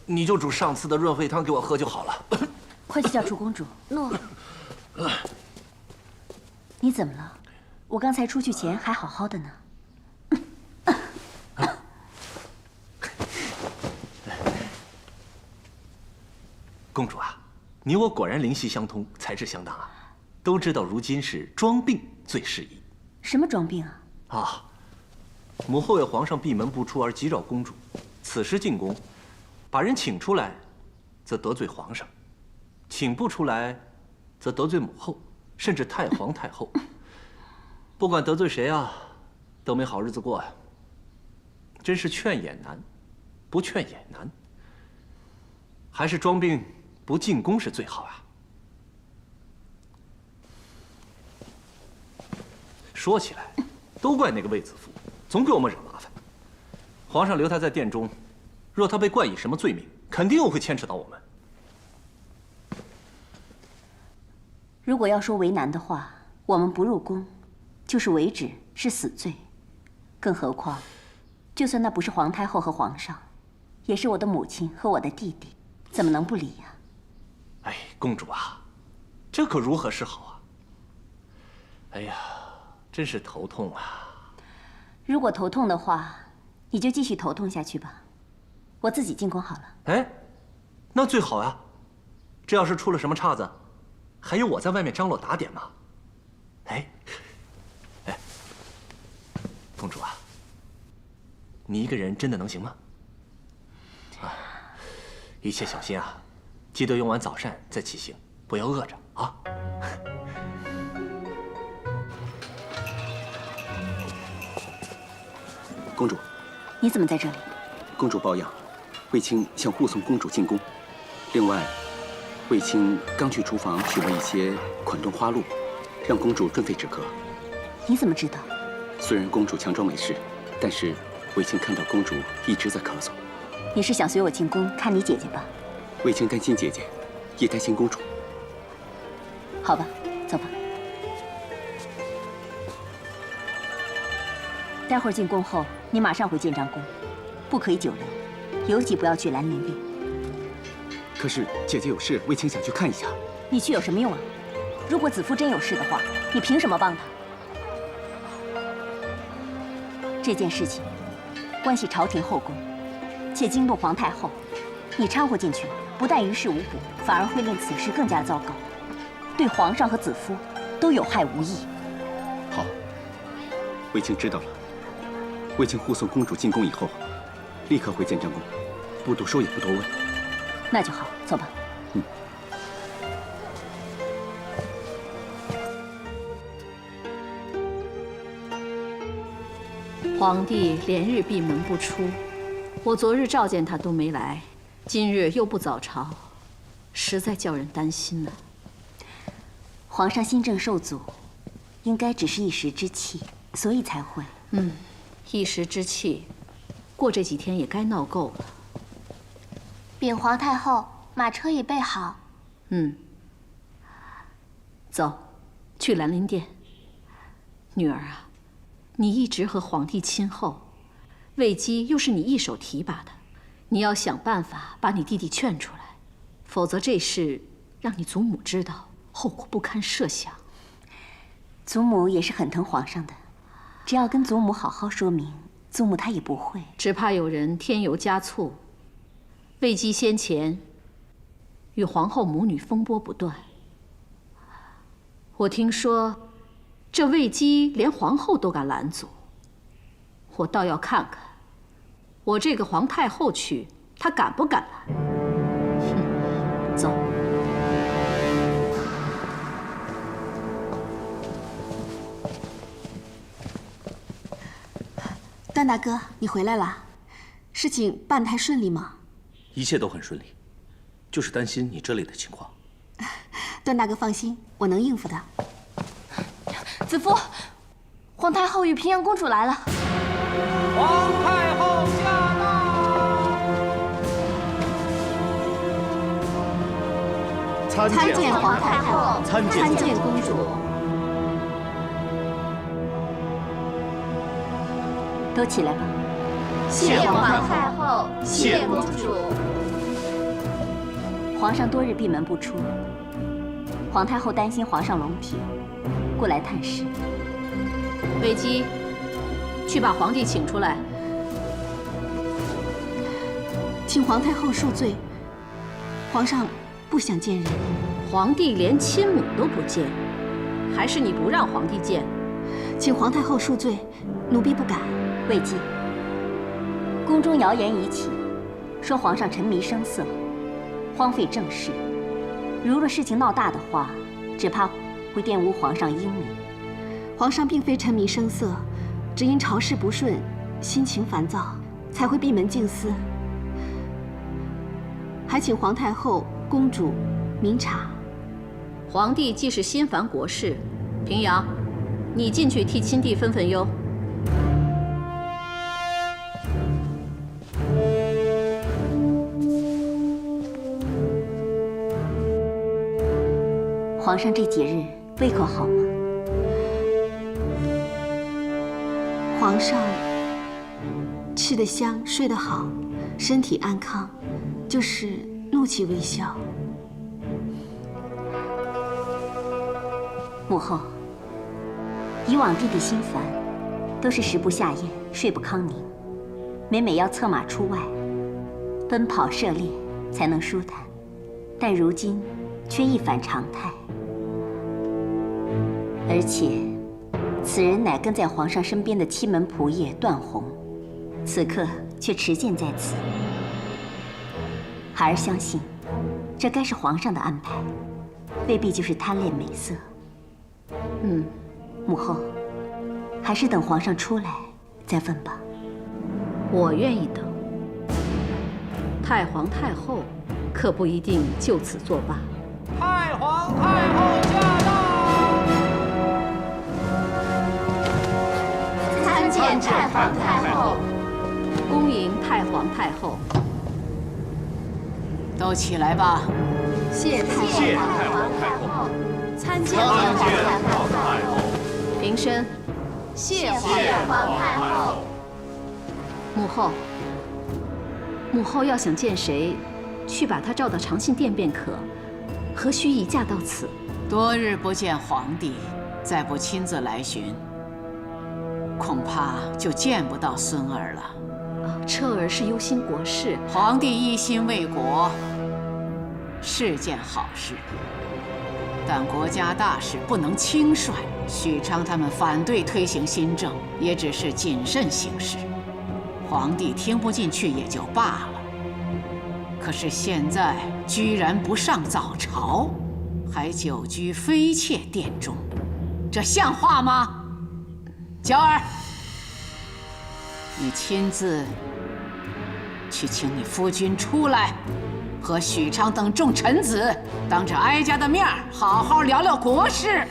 [SPEAKER 12] 你就煮上次的润肺汤给我喝就好了。
[SPEAKER 11] 快去叫楚公主。诺。你怎么了？我刚才出去前还好好的呢。
[SPEAKER 12] 公主啊，你我果然灵犀相通，才智相当啊！都知道如今是装病最适宜。
[SPEAKER 11] 什么装病啊？
[SPEAKER 12] 啊，母后为皇上闭门不出而急召公主，此时进宫，把人请出来，则得罪皇上；请不出来，则得罪母后，甚至太皇太后。不管得罪谁啊，都没好日子过呀。真是劝也难，不劝也难。还是装病不进宫是最好啊。说起来，都怪那个卫子夫，总给我们惹麻烦。皇上留他在殿中，若他被冠以什么罪名，肯定又会牵扯到我们。
[SPEAKER 11] 如果要说为难的话，我们不入宫，就是违旨，是死罪。更何况，就算那不是皇太后和皇上，也是我的母亲和我的弟弟，怎么能不理呀？
[SPEAKER 12] 哎，公主啊，这可如何是好啊？哎呀，真是头痛啊！
[SPEAKER 11] 如果头痛的话，你就继续头痛下去吧，我自己进宫好了。
[SPEAKER 12] 哎，那最好呀。这要是出了什么岔子，还有我在外面张罗打点嘛。哎，公主啊，你一个人真的能行吗？啊，一切小心啊，记得用完早膳再起行，不要饿着啊。
[SPEAKER 7] 公主，
[SPEAKER 11] 你怎么在这里？
[SPEAKER 7] 公主抱恙，卫青想护送公主进宫。另外，卫青刚去厨房取了一些款炖花露，让公主润肺止咳。
[SPEAKER 11] 你怎么知道？
[SPEAKER 7] 虽然公主强装没事，但是卫青看到公主一直在咳嗽。
[SPEAKER 11] 你是想随我进宫看你姐姐吧？
[SPEAKER 7] 卫青担心姐姐，也担心公主。
[SPEAKER 11] 好吧，走吧。待会儿进宫后，你马上回建章宫，不可以久留，尤其不要去兰陵殿。
[SPEAKER 7] 可是姐姐有事，卫青想去看一下。
[SPEAKER 11] 你去有什么用啊？如果子夫真有事的话，你凭什么帮他？这件事情关系朝廷后宫，且惊动皇太后，你掺和进去，不但于事无补，反而会令此事更加糟糕，对皇上和子夫都有害无益。
[SPEAKER 7] 好，卫青知道了。卫青护送公主进宫以后，立刻回建章宫，不多说也不多问。
[SPEAKER 11] 那就好，走吧。
[SPEAKER 13] 皇帝连日闭门不出，我昨日召见他都没来，今日又不早朝，实在叫人担心呢。
[SPEAKER 11] 皇上心症受阻，应该只是一时之气，所以才会。
[SPEAKER 13] 一时之气，过这几天也该闹够了。
[SPEAKER 6] 禀皇太后，马车已备好。
[SPEAKER 13] 走，去兰陵殿。女儿啊，你一直和皇帝亲厚，魏姬又是你一手提拔的，你要想办法把你弟弟劝出来，否则这事让你祖母知道，后果不堪设想。
[SPEAKER 11] 祖母也是很疼皇上的，只要跟祖母好好说明，祖母她也不会。
[SPEAKER 13] 只怕有人添油加醋。魏姬先前与皇后母女风波不断，我听说这魏姬连皇后都敢拦阻，我倒要看看，我这个皇太后去，她敢不敢拦？哼，走。
[SPEAKER 5] 段大哥，你回来了，事情办太顺利吗？
[SPEAKER 3] 一切都很顺利，就是担心你这里的情况。
[SPEAKER 5] 段大哥放心，我能应付的。
[SPEAKER 6] 子夫，皇太后与平阳公主来了。
[SPEAKER 1] 皇太后驾到！
[SPEAKER 5] 参见皇太后，参见公主。
[SPEAKER 11] 都起来吧。
[SPEAKER 6] 谢皇太后，谢公主。
[SPEAKER 11] 皇上多日闭门不出，皇太后担心皇上龙体，过来探视。
[SPEAKER 13] 魏姬，去把皇帝请出来。
[SPEAKER 5] 请皇太后恕罪，皇上不想见人。
[SPEAKER 13] 皇帝连亲母都不见，还是你不让皇帝见？
[SPEAKER 5] 请皇太后恕罪，奴婢不敢。
[SPEAKER 11] 魏姬，宫中谣言已起，说皇上沉迷声色，荒废政事。如若事情闹大的话，只怕会玷污皇上英名。
[SPEAKER 5] 皇上并非沉迷声色，只因朝事不顺，心情烦躁，才会闭门静思。还请皇太后、公主明察。
[SPEAKER 13] 皇帝既是心烦国事，平阳，你进去替亲弟分分忧。
[SPEAKER 11] 皇上这几日胃口好吗？
[SPEAKER 5] 皇上吃得香，睡得好，身体安康，就是怒气未消。
[SPEAKER 11] 母后，以往弟弟心烦，都是食不下咽，睡不康宁，每每要策马出外，奔跑涉猎才能舒坦，但如今却一反常态。而且，此人乃跟在皇上身边的七门仆射段宏，此刻却持剑在此。孩儿相信，这该是皇上的安排，未必就是贪恋美色。母后，还是等皇上出来再问吧。
[SPEAKER 13] 我愿意等。太皇太后可不一定就此作罢。
[SPEAKER 1] 太皇太后驾到！
[SPEAKER 6] 参见太皇太后。
[SPEAKER 13] 恭迎太皇太后。
[SPEAKER 14] 都起来吧。
[SPEAKER 6] 谢太皇太后。参见
[SPEAKER 9] 皇太后。
[SPEAKER 13] 平身。
[SPEAKER 6] 谢皇太后。
[SPEAKER 13] 母后要想见谁，去把他召到长信殿便可，何须移驾到此？
[SPEAKER 14] 多日不见皇帝，再不亲自来巡，恐怕就见不到孙儿了。
[SPEAKER 13] 彻儿是忧心国事，
[SPEAKER 14] 皇帝一心为国，是件好事，但国家大事不能轻率。许昌他们反对推行新政，也只是谨慎行事，皇帝听不进去也就罢了。可是现在居然不上早朝，还久居妃妾殿中，这像话吗？娇儿，你亲自去请你夫君出来，和许昌等众臣子当着哀家的面好好聊聊国事。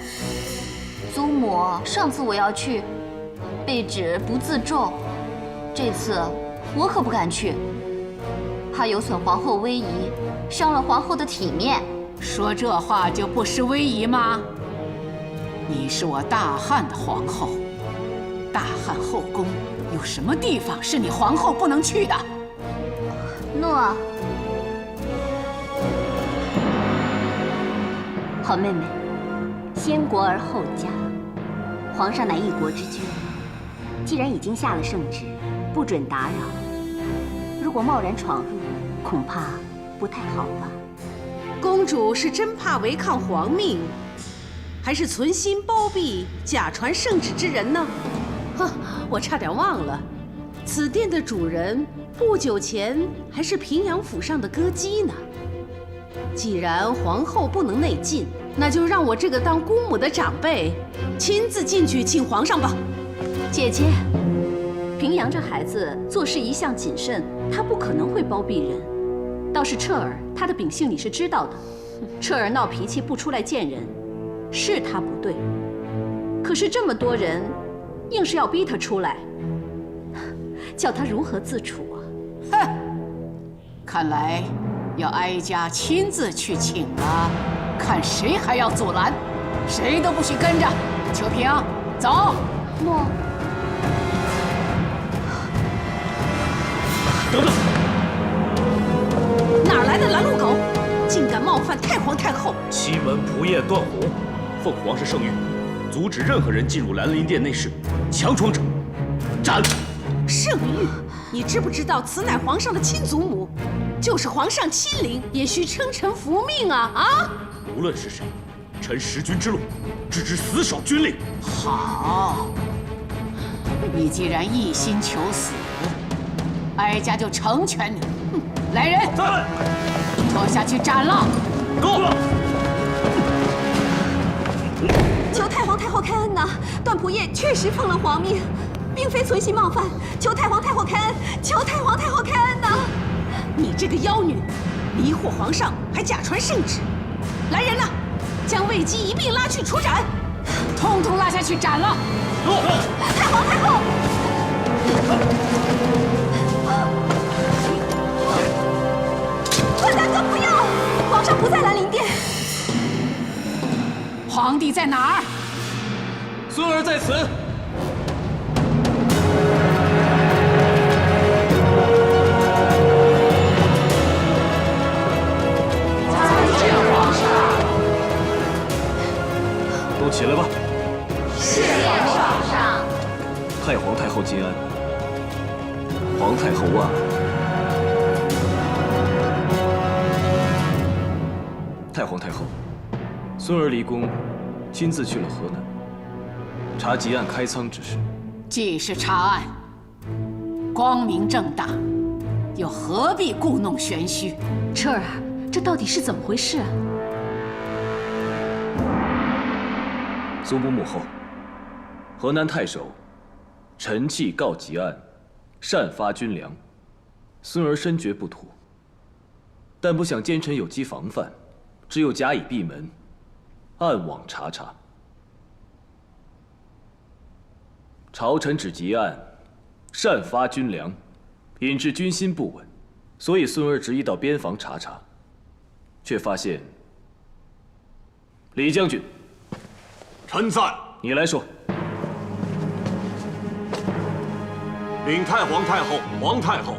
[SPEAKER 6] 祖母，上次我要去，被指不自重，这次我可不敢去，怕有损皇后威仪，伤了皇后的体面。
[SPEAKER 14] 说这话就不失威仪吗？你是我大汉的皇后，大汉后宫有什么地方是你皇后不能去的？
[SPEAKER 6] 诺。
[SPEAKER 11] 好妹妹，先国而后家，皇上乃一国之君，既然已经下了圣旨，不准打扰。如果贸然闯入，恐怕不太好吧？
[SPEAKER 8] 公主是真怕违抗皇命，还是存心包庇假传圣旨之人呢？哼，我差点忘了，此殿的主人不久前还是平阳府上的歌姬呢。既然皇后不能内进，那就让我这个当姑母的长辈亲自进去请皇上吧。
[SPEAKER 13] 姐姐，平阳这孩子做事一向谨慎，他不可能会包庇人。倒是彻儿，他的秉性你是知道的。彻儿闹脾气不出来见人，是他不对。可是这么多人，硬是要逼他出来，叫他如何自处啊？
[SPEAKER 14] 哼，看来要哀家亲自去请了，看谁还要阻拦，谁都不许跟着。秋萍，走。
[SPEAKER 6] 莫。
[SPEAKER 3] 等等。
[SPEAKER 8] 哪来的拦路狗，竟敢冒犯太皇太后！
[SPEAKER 3] 西门仆夜段宏，奉皇上圣谕，阻止任何人进入兰陵殿内室，强闯者斩。
[SPEAKER 8] 圣谕，你知不知道此乃皇上的亲祖母，就是皇上亲临，也需称臣服命啊！啊！
[SPEAKER 3] 无论是谁，臣识君之路，只知死守军令。
[SPEAKER 14] 好，你既然一心求死，哀家就成全你。来人，拖下去斩了！
[SPEAKER 3] 够了！
[SPEAKER 5] 求太皇太后开恩呐！段仆夜确实奉了皇命，并非存心冒犯，求太皇太后开恩！求太皇太后开恩呐！
[SPEAKER 8] 你这个妖女，迷惑皇上，还假传圣旨！来人呐，将卫姬一并拉去处斩！
[SPEAKER 14] 通通拉下去斩了！
[SPEAKER 5] 太皇太后！混蛋哥不要！皇上不在兰陵殿。
[SPEAKER 14] 皇帝在哪儿？
[SPEAKER 2] 孙儿在此。
[SPEAKER 14] 参见皇上。
[SPEAKER 2] 都起来吧。
[SPEAKER 6] 是皇上。
[SPEAKER 2] 太皇太后吉安。皇太后万安。太皇太后，孙儿离宫，亲自去了河南，查吉案开仓之事。
[SPEAKER 14] 既是查案，光明正大，又何必故弄玄虚？
[SPEAKER 13] 彻儿，这到底是怎么回事啊？
[SPEAKER 2] 苏母母后，河南太守陈器告吉案，擅发军粮，孙儿深觉不妥，但不想奸臣有机防范。只有假以闭门，暗网查查。朝臣指吉案，擅发军粮，引致军心不稳，所以孙儿执意到边防查查，却发现李将军，
[SPEAKER 10] 臣在。
[SPEAKER 2] 你来说。
[SPEAKER 10] 禀太皇太后、皇太后，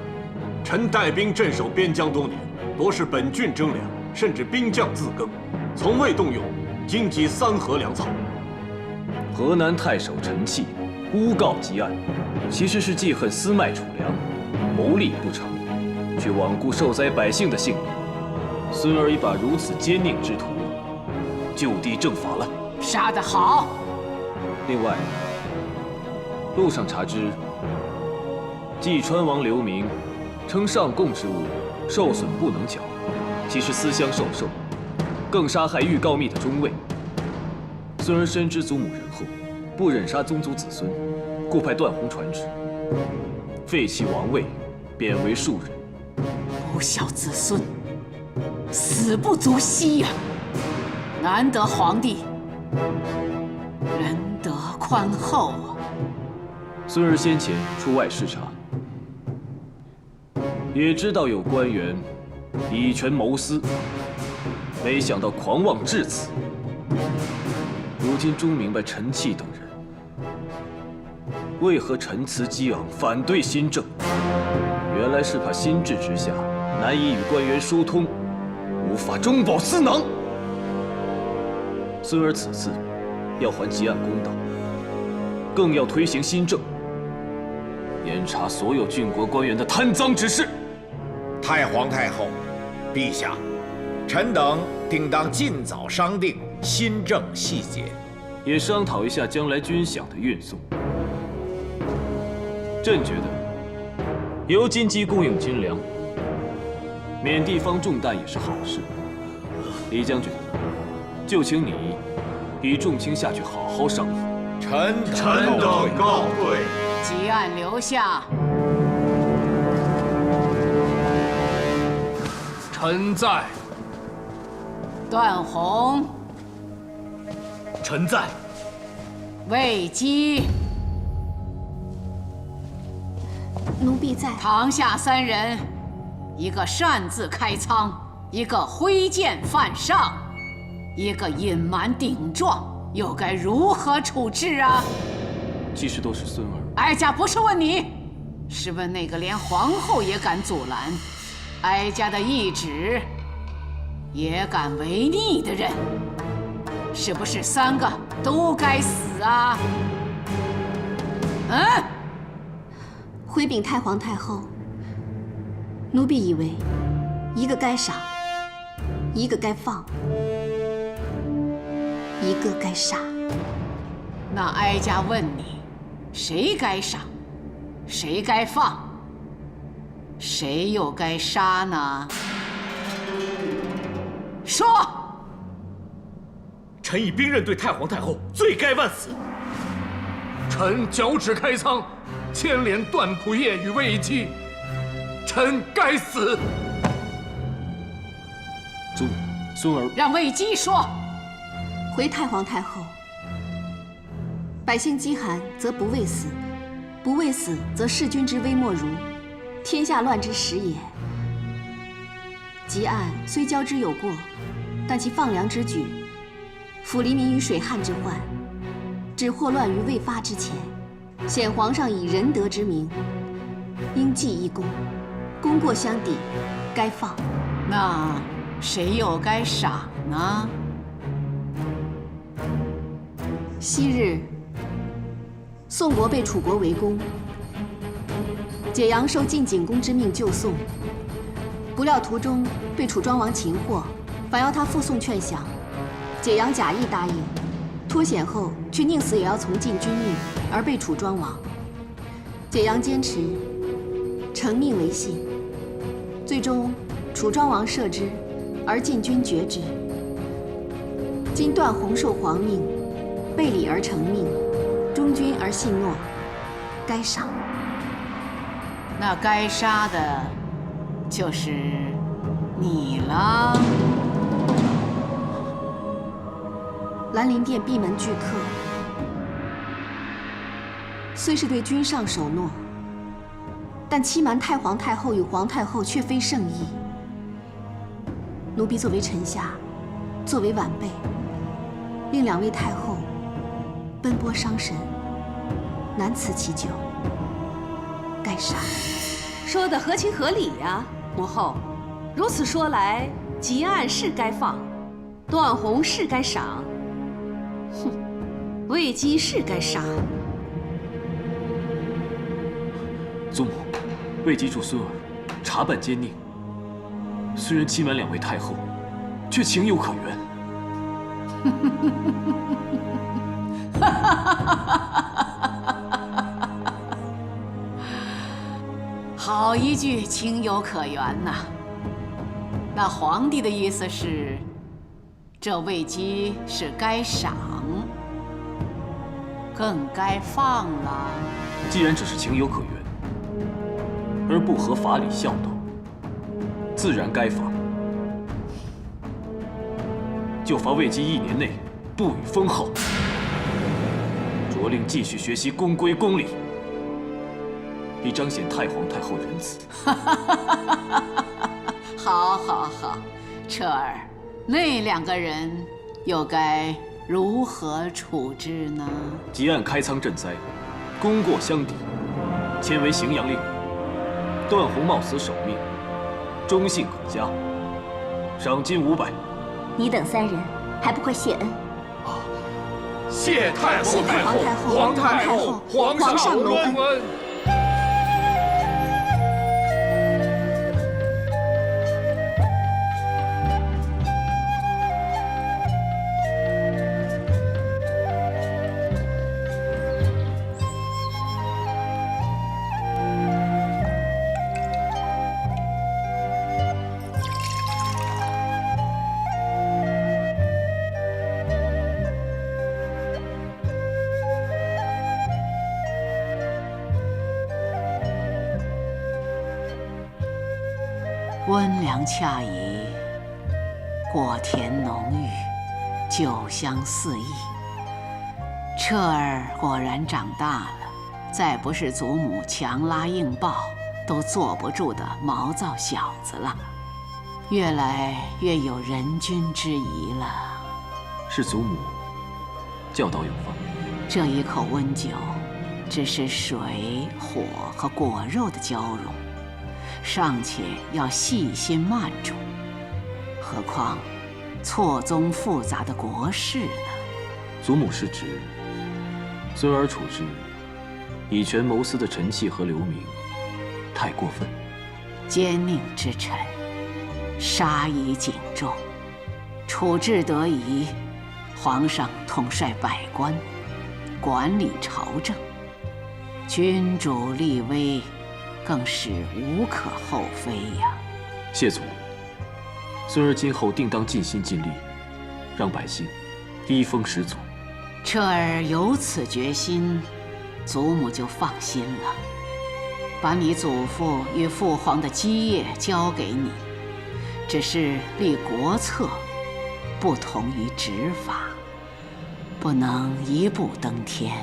[SPEAKER 10] 臣带兵镇守边疆多年，多是本郡征粮。甚至兵将自耕，从未动用荆棘3禾粮草。
[SPEAKER 2] 河南太守陈器诬告吉案，其实是记恨私卖储粮，谋利不成，却罔顾受灾百姓的性命。孙儿已把如此奸佞之徒就地正法了。
[SPEAKER 14] 杀得好！
[SPEAKER 2] 另外，路上查知，济川王刘明称上贡之物受损不能缴。其实私相授受，更杀害欲告密的中尉。孙儿深知祖母仁厚，不忍杀宗族子孙，故派段宏传旨，废弃王位，贬为庶人。
[SPEAKER 14] 不孝子孙，死不足惜呀！难得皇帝仁德宽厚啊！
[SPEAKER 2] 孙儿先前出外视察，也知道有官员以权谋私，没想到狂妄至此。如今终明白陈器等人为何陈词激昂，反对新政。原来是怕心智之下难以与官员疏通，无法中饱私囊。孙儿此次要还吉安公道，更要推行新政，严查所有郡国官员的贪赃之事。
[SPEAKER 9] 太皇太后，陛下，臣等定当尽早商定新政细节，
[SPEAKER 2] 也商讨一下将来军饷的运送。朕觉得，由金鸡供应军粮，免地方重担也是好事。李将军，就请你与众卿下去好好商议。
[SPEAKER 9] 臣
[SPEAKER 10] 等告退。
[SPEAKER 14] 吉安留下。
[SPEAKER 1] 臣在。
[SPEAKER 14] 段宏。
[SPEAKER 4] 臣在。
[SPEAKER 14] 魏姬。
[SPEAKER 5] 奴婢在。
[SPEAKER 14] 堂下3人，一个擅自开仓，一个挥剑犯上，一个隐瞒顶撞，又该如何处置啊？
[SPEAKER 2] 其实都是孙儿。
[SPEAKER 14] 哀家不是问你，是问那个连皇后也敢阻拦，哀家的懿旨也敢违逆的人，是不是3个都该死啊？嗯。
[SPEAKER 5] 回禀太皇太后，奴婢以为，一个该赏，一个该放，一个该杀。
[SPEAKER 14] 那哀家问你，谁该赏，谁该放，谁又该杀呢？说！
[SPEAKER 4] 臣以兵刃对太皇太后，罪该万死。
[SPEAKER 1] 臣脚趾开仓，牵连段仆射与魏姬，臣该死。
[SPEAKER 2] 孙儿，
[SPEAKER 14] 让魏姬说。
[SPEAKER 5] 回太皇太后，百姓饥寒则不畏死，不畏死则弑君之危莫如，天下乱之始也。吉安虽交之有过，但其放粮之举，抚黎民于水旱之患，止祸乱于未发之前，显皇上以仁德之名，应记一功，功过相抵，该放。
[SPEAKER 14] 那谁又该赏呢？
[SPEAKER 5] 昔日，宋国被楚国围攻，解阳受晋景公之命救宋，不料途中被楚庄王擒获，反要他复宋劝降，解阳假意答应，脱险后却宁死也要从晋君命，而被楚庄王。解阳坚持承命为信，最终楚庄王赦之，而晋君绝之。今段宏受皇命，背礼而承命，忠君而信诺，该赏。
[SPEAKER 14] 那该杀的，就是你了。
[SPEAKER 5] 兰陵殿闭门拒客，虽是对君上守诺，但欺瞒太皇太后与皇太后却非圣意。奴婢作为臣下，作为晚辈，令2位太后奔波伤神，难辞其咎，该杀。
[SPEAKER 8] 说得合情合理呀，母后。如此说来，吉安是该放，段宏是该赏，哼，魏姬是该杀。
[SPEAKER 2] 祖母，魏姬助孙儿查办奸佞，虽然欺瞒2位太后，却情有可原。
[SPEAKER 14] 好一句情有可原呐！那皇帝的意思是，这魏姬是该赏，更该放了。
[SPEAKER 2] 既然只是情有可原，而不合法理孝道，自然该罚。就罚魏姬1年内不予封号，着令继续学习宫规宫礼，以彰显太皇太后仁慈。
[SPEAKER 14] 好，好，好，彻儿，那2个人又该如何处置呢？
[SPEAKER 2] 吉安开仓赈灾，功过相抵，迁为荥阳令。段宏冒死守命，忠信可嘉，赏金500。
[SPEAKER 11] 你等3人还不快谢恩？
[SPEAKER 1] 谢太
[SPEAKER 5] 谢太后、
[SPEAKER 1] 皇太后、皇上隆恩。
[SPEAKER 14] 温凉恰宜，果甜浓郁，酒香四溢。彻儿果然长大了，再不是祖母强拉硬抱都坐不住的毛躁小子了，越来越有人君之仪了。
[SPEAKER 2] 是祖母教导有方。
[SPEAKER 14] 这一口温酒，只是水、火和果肉的交融，尚且要细心慢煮，何况错综复杂的国事呢？
[SPEAKER 2] 祖母是指孙儿处置以权谋私的陈气和刘明太过分。
[SPEAKER 14] 奸佞之臣，杀以警重，处置得宜，皇上统帅百官，管理朝政，君主立威，更是无可厚非呀。
[SPEAKER 2] 谢祖母，孙儿今后定当尽心尽力，让百姓依风始祖。
[SPEAKER 14] 彻儿有此决心，祖母就放心了。把你祖父与父皇的基业交给你，只是立国策，不同于执法，不能一步登天。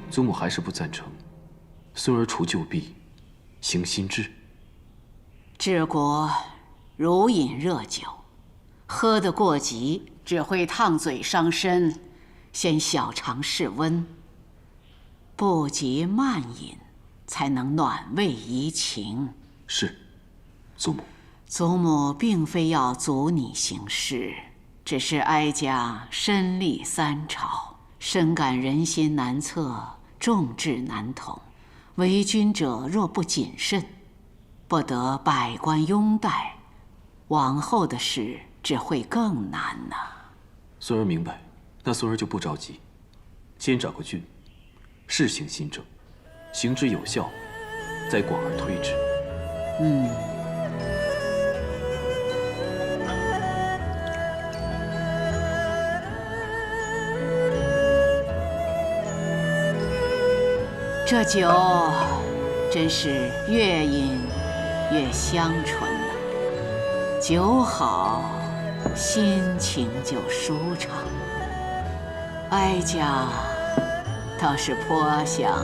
[SPEAKER 2] 祖母还是不赞成孙儿除旧弊，行新制。
[SPEAKER 14] 治国如饮热酒，喝得过急只会烫嘴伤身，先小尝室温，不急慢饮，才能暖胃怡情。
[SPEAKER 2] 是，祖母。
[SPEAKER 14] 祖母并非要阻你行事，只是哀家身历3朝，深感人心难测，众志难统。为君者若不谨慎，不得百官拥戴，往后的事只会更难呐。
[SPEAKER 2] 孙儿明白，那孙儿就不着急，先找个郡，试行新政，行之有效，再广而推之。
[SPEAKER 14] 这酒真是越饮越香醇了，酒好，心情就舒畅。哀家倒是颇想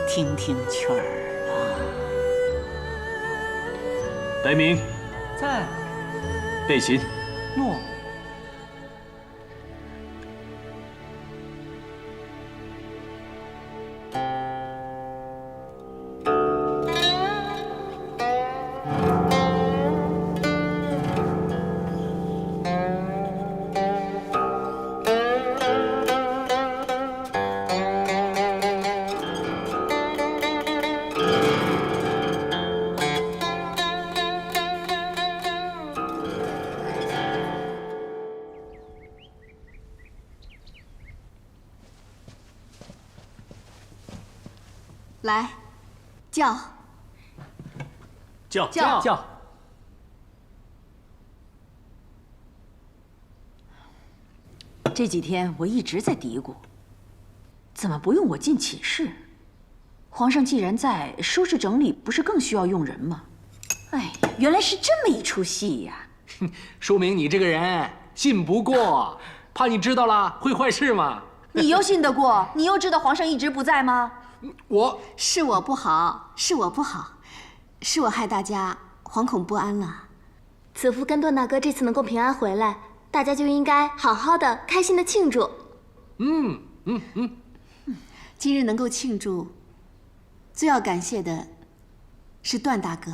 [SPEAKER 14] 听听曲儿了。
[SPEAKER 2] 白明，
[SPEAKER 7] 在。
[SPEAKER 2] 备琴。
[SPEAKER 7] 诺。
[SPEAKER 5] 来，叫。
[SPEAKER 15] 这几天我一直在嘀咕，怎么不用我进寝室？皇上既然在，收拾整理不是更需要用人吗？哎呀，原来是这么一出戏呀！
[SPEAKER 1] 说明你这个人信不过，怕你知道了会坏事嘛。
[SPEAKER 15] 你又信得过？你又知道皇上一直不在吗？
[SPEAKER 5] 是我不好，是我不好，是我害大家惶恐不安了。子父跟段大哥这次能够平安回来，大家就应该好好的、开心的庆祝。今日能够庆祝，最要感谢的是段大哥。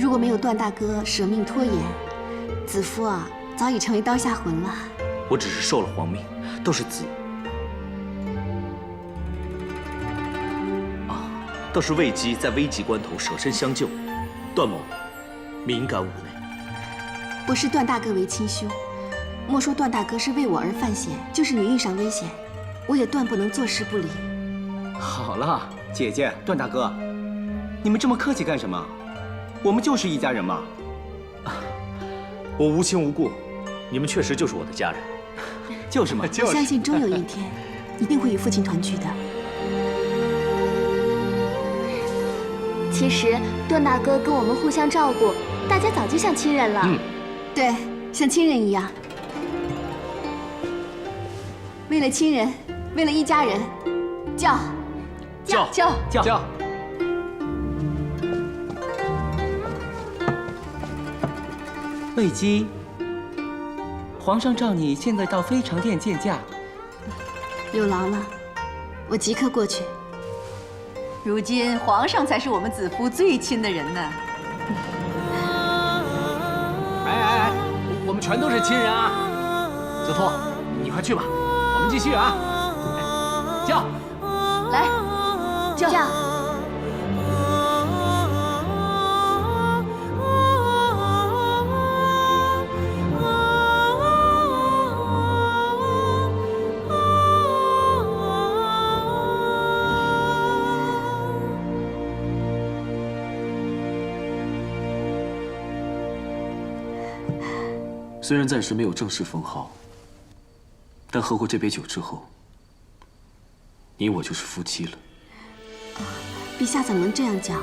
[SPEAKER 5] 如果没有段大哥舍命拖延，子夫啊早已成为刀下魂了。
[SPEAKER 3] 我只是受了皇命，倒是倒是魏姬在危急关头舍身相救，段某敏感妩媚。
[SPEAKER 5] 我视段大哥为亲兄，莫说段大哥是为我而犯险，就是你遇上危险，我也断不能坐视不理。
[SPEAKER 7] 好了，姐姐，段大哥，你们这么客气干什么？我们就是一家人嘛。
[SPEAKER 3] 我无亲无故，你们确实就是我的家人。
[SPEAKER 7] 就是嘛，
[SPEAKER 5] 我相信终有一天，一定会与父亲团聚的。
[SPEAKER 6] 其实段大哥跟我们互相照顾，大家早就像亲人了。
[SPEAKER 5] 对，像亲人一样。为了亲人，为了一家人，叫。
[SPEAKER 7] 魏姬，皇上召你现在到飞长殿见驾。
[SPEAKER 5] 有劳了，我即刻过去。
[SPEAKER 15] 如今皇上才是我们子夫最亲的人呢。
[SPEAKER 1] 哎，我们全都是亲人啊！子夫，你快去吧，我们继续啊！叫，
[SPEAKER 6] 来，叫。
[SPEAKER 2] 虽然暂时没有正式封号，但喝过这杯酒之后，你我就是夫妻了。
[SPEAKER 5] 陛下怎么能这样讲？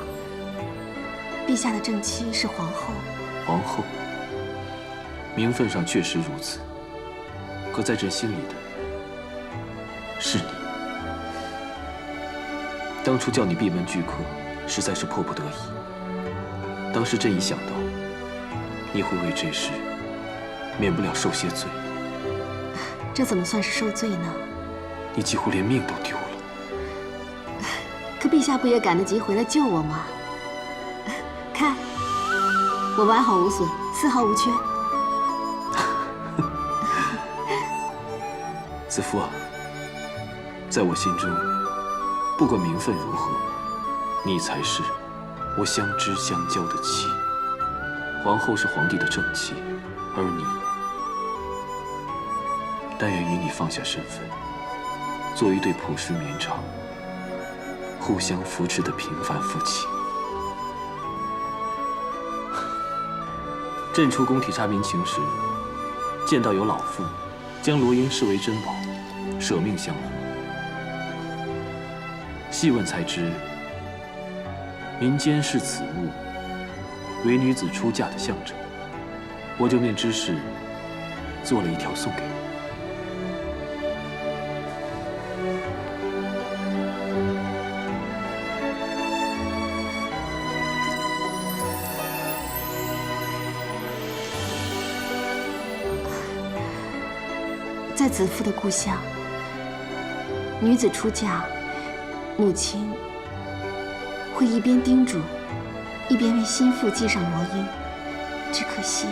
[SPEAKER 5] 陛下的正妻是皇后。
[SPEAKER 2] 皇后，名分上确实如此，可在朕心里的是你。当初叫你闭门拒客，实在是迫不得已。当时朕一想到你会为这事免不了受些罪。
[SPEAKER 5] 这怎么算是受罪呢？
[SPEAKER 2] 你几乎连命都丢了。
[SPEAKER 5] 可陛下不也赶得及回来救我吗？看，我完好无损，丝毫无缺。
[SPEAKER 2] 子夫啊，在我心中，不管名分如何，你才是我相知相交的妻。皇后是皇帝的正妻，而你，但愿与你放下身份，做一对朴实绵长、互相扶持的平凡夫妻。朕出宫体察民情时，见到有老妇将罗英视为珍宝，舍命相护。细问才知，民间视此物为女子出嫁的象征。我就念之事，做了一条送给你。
[SPEAKER 5] 在子夫的故乡，女子出嫁，母亲会一边叮嘱，一边为心腹系上罗缨。只可惜，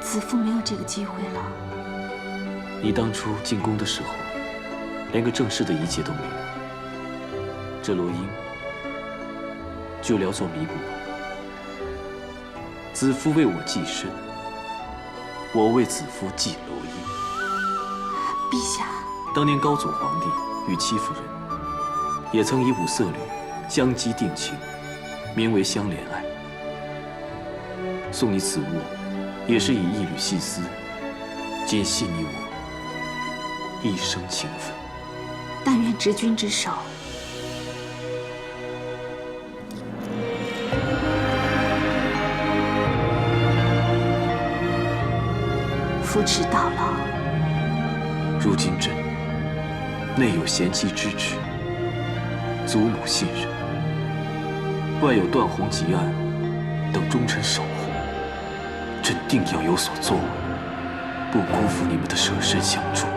[SPEAKER 5] 子夫没有这个机会了。
[SPEAKER 2] 你当初进宫的时候，连个正式的仪节都没有，这罗缨就聊作弥补吧。子夫为我系身，我为子夫系罗缨。
[SPEAKER 5] 陛下，
[SPEAKER 2] 当年高祖皇帝与戚夫人也曾以五色缕相机定情，名为相连爱。送你此物，也是以一缕细丝，紧系你我一生情分。
[SPEAKER 5] 但愿执君之手，扶持到老。
[SPEAKER 2] 如今朕内有贤妻支持，祖母信任，外有段宏吉案等忠臣守护，朕定要有所作为，不辜负你们的舍身相助。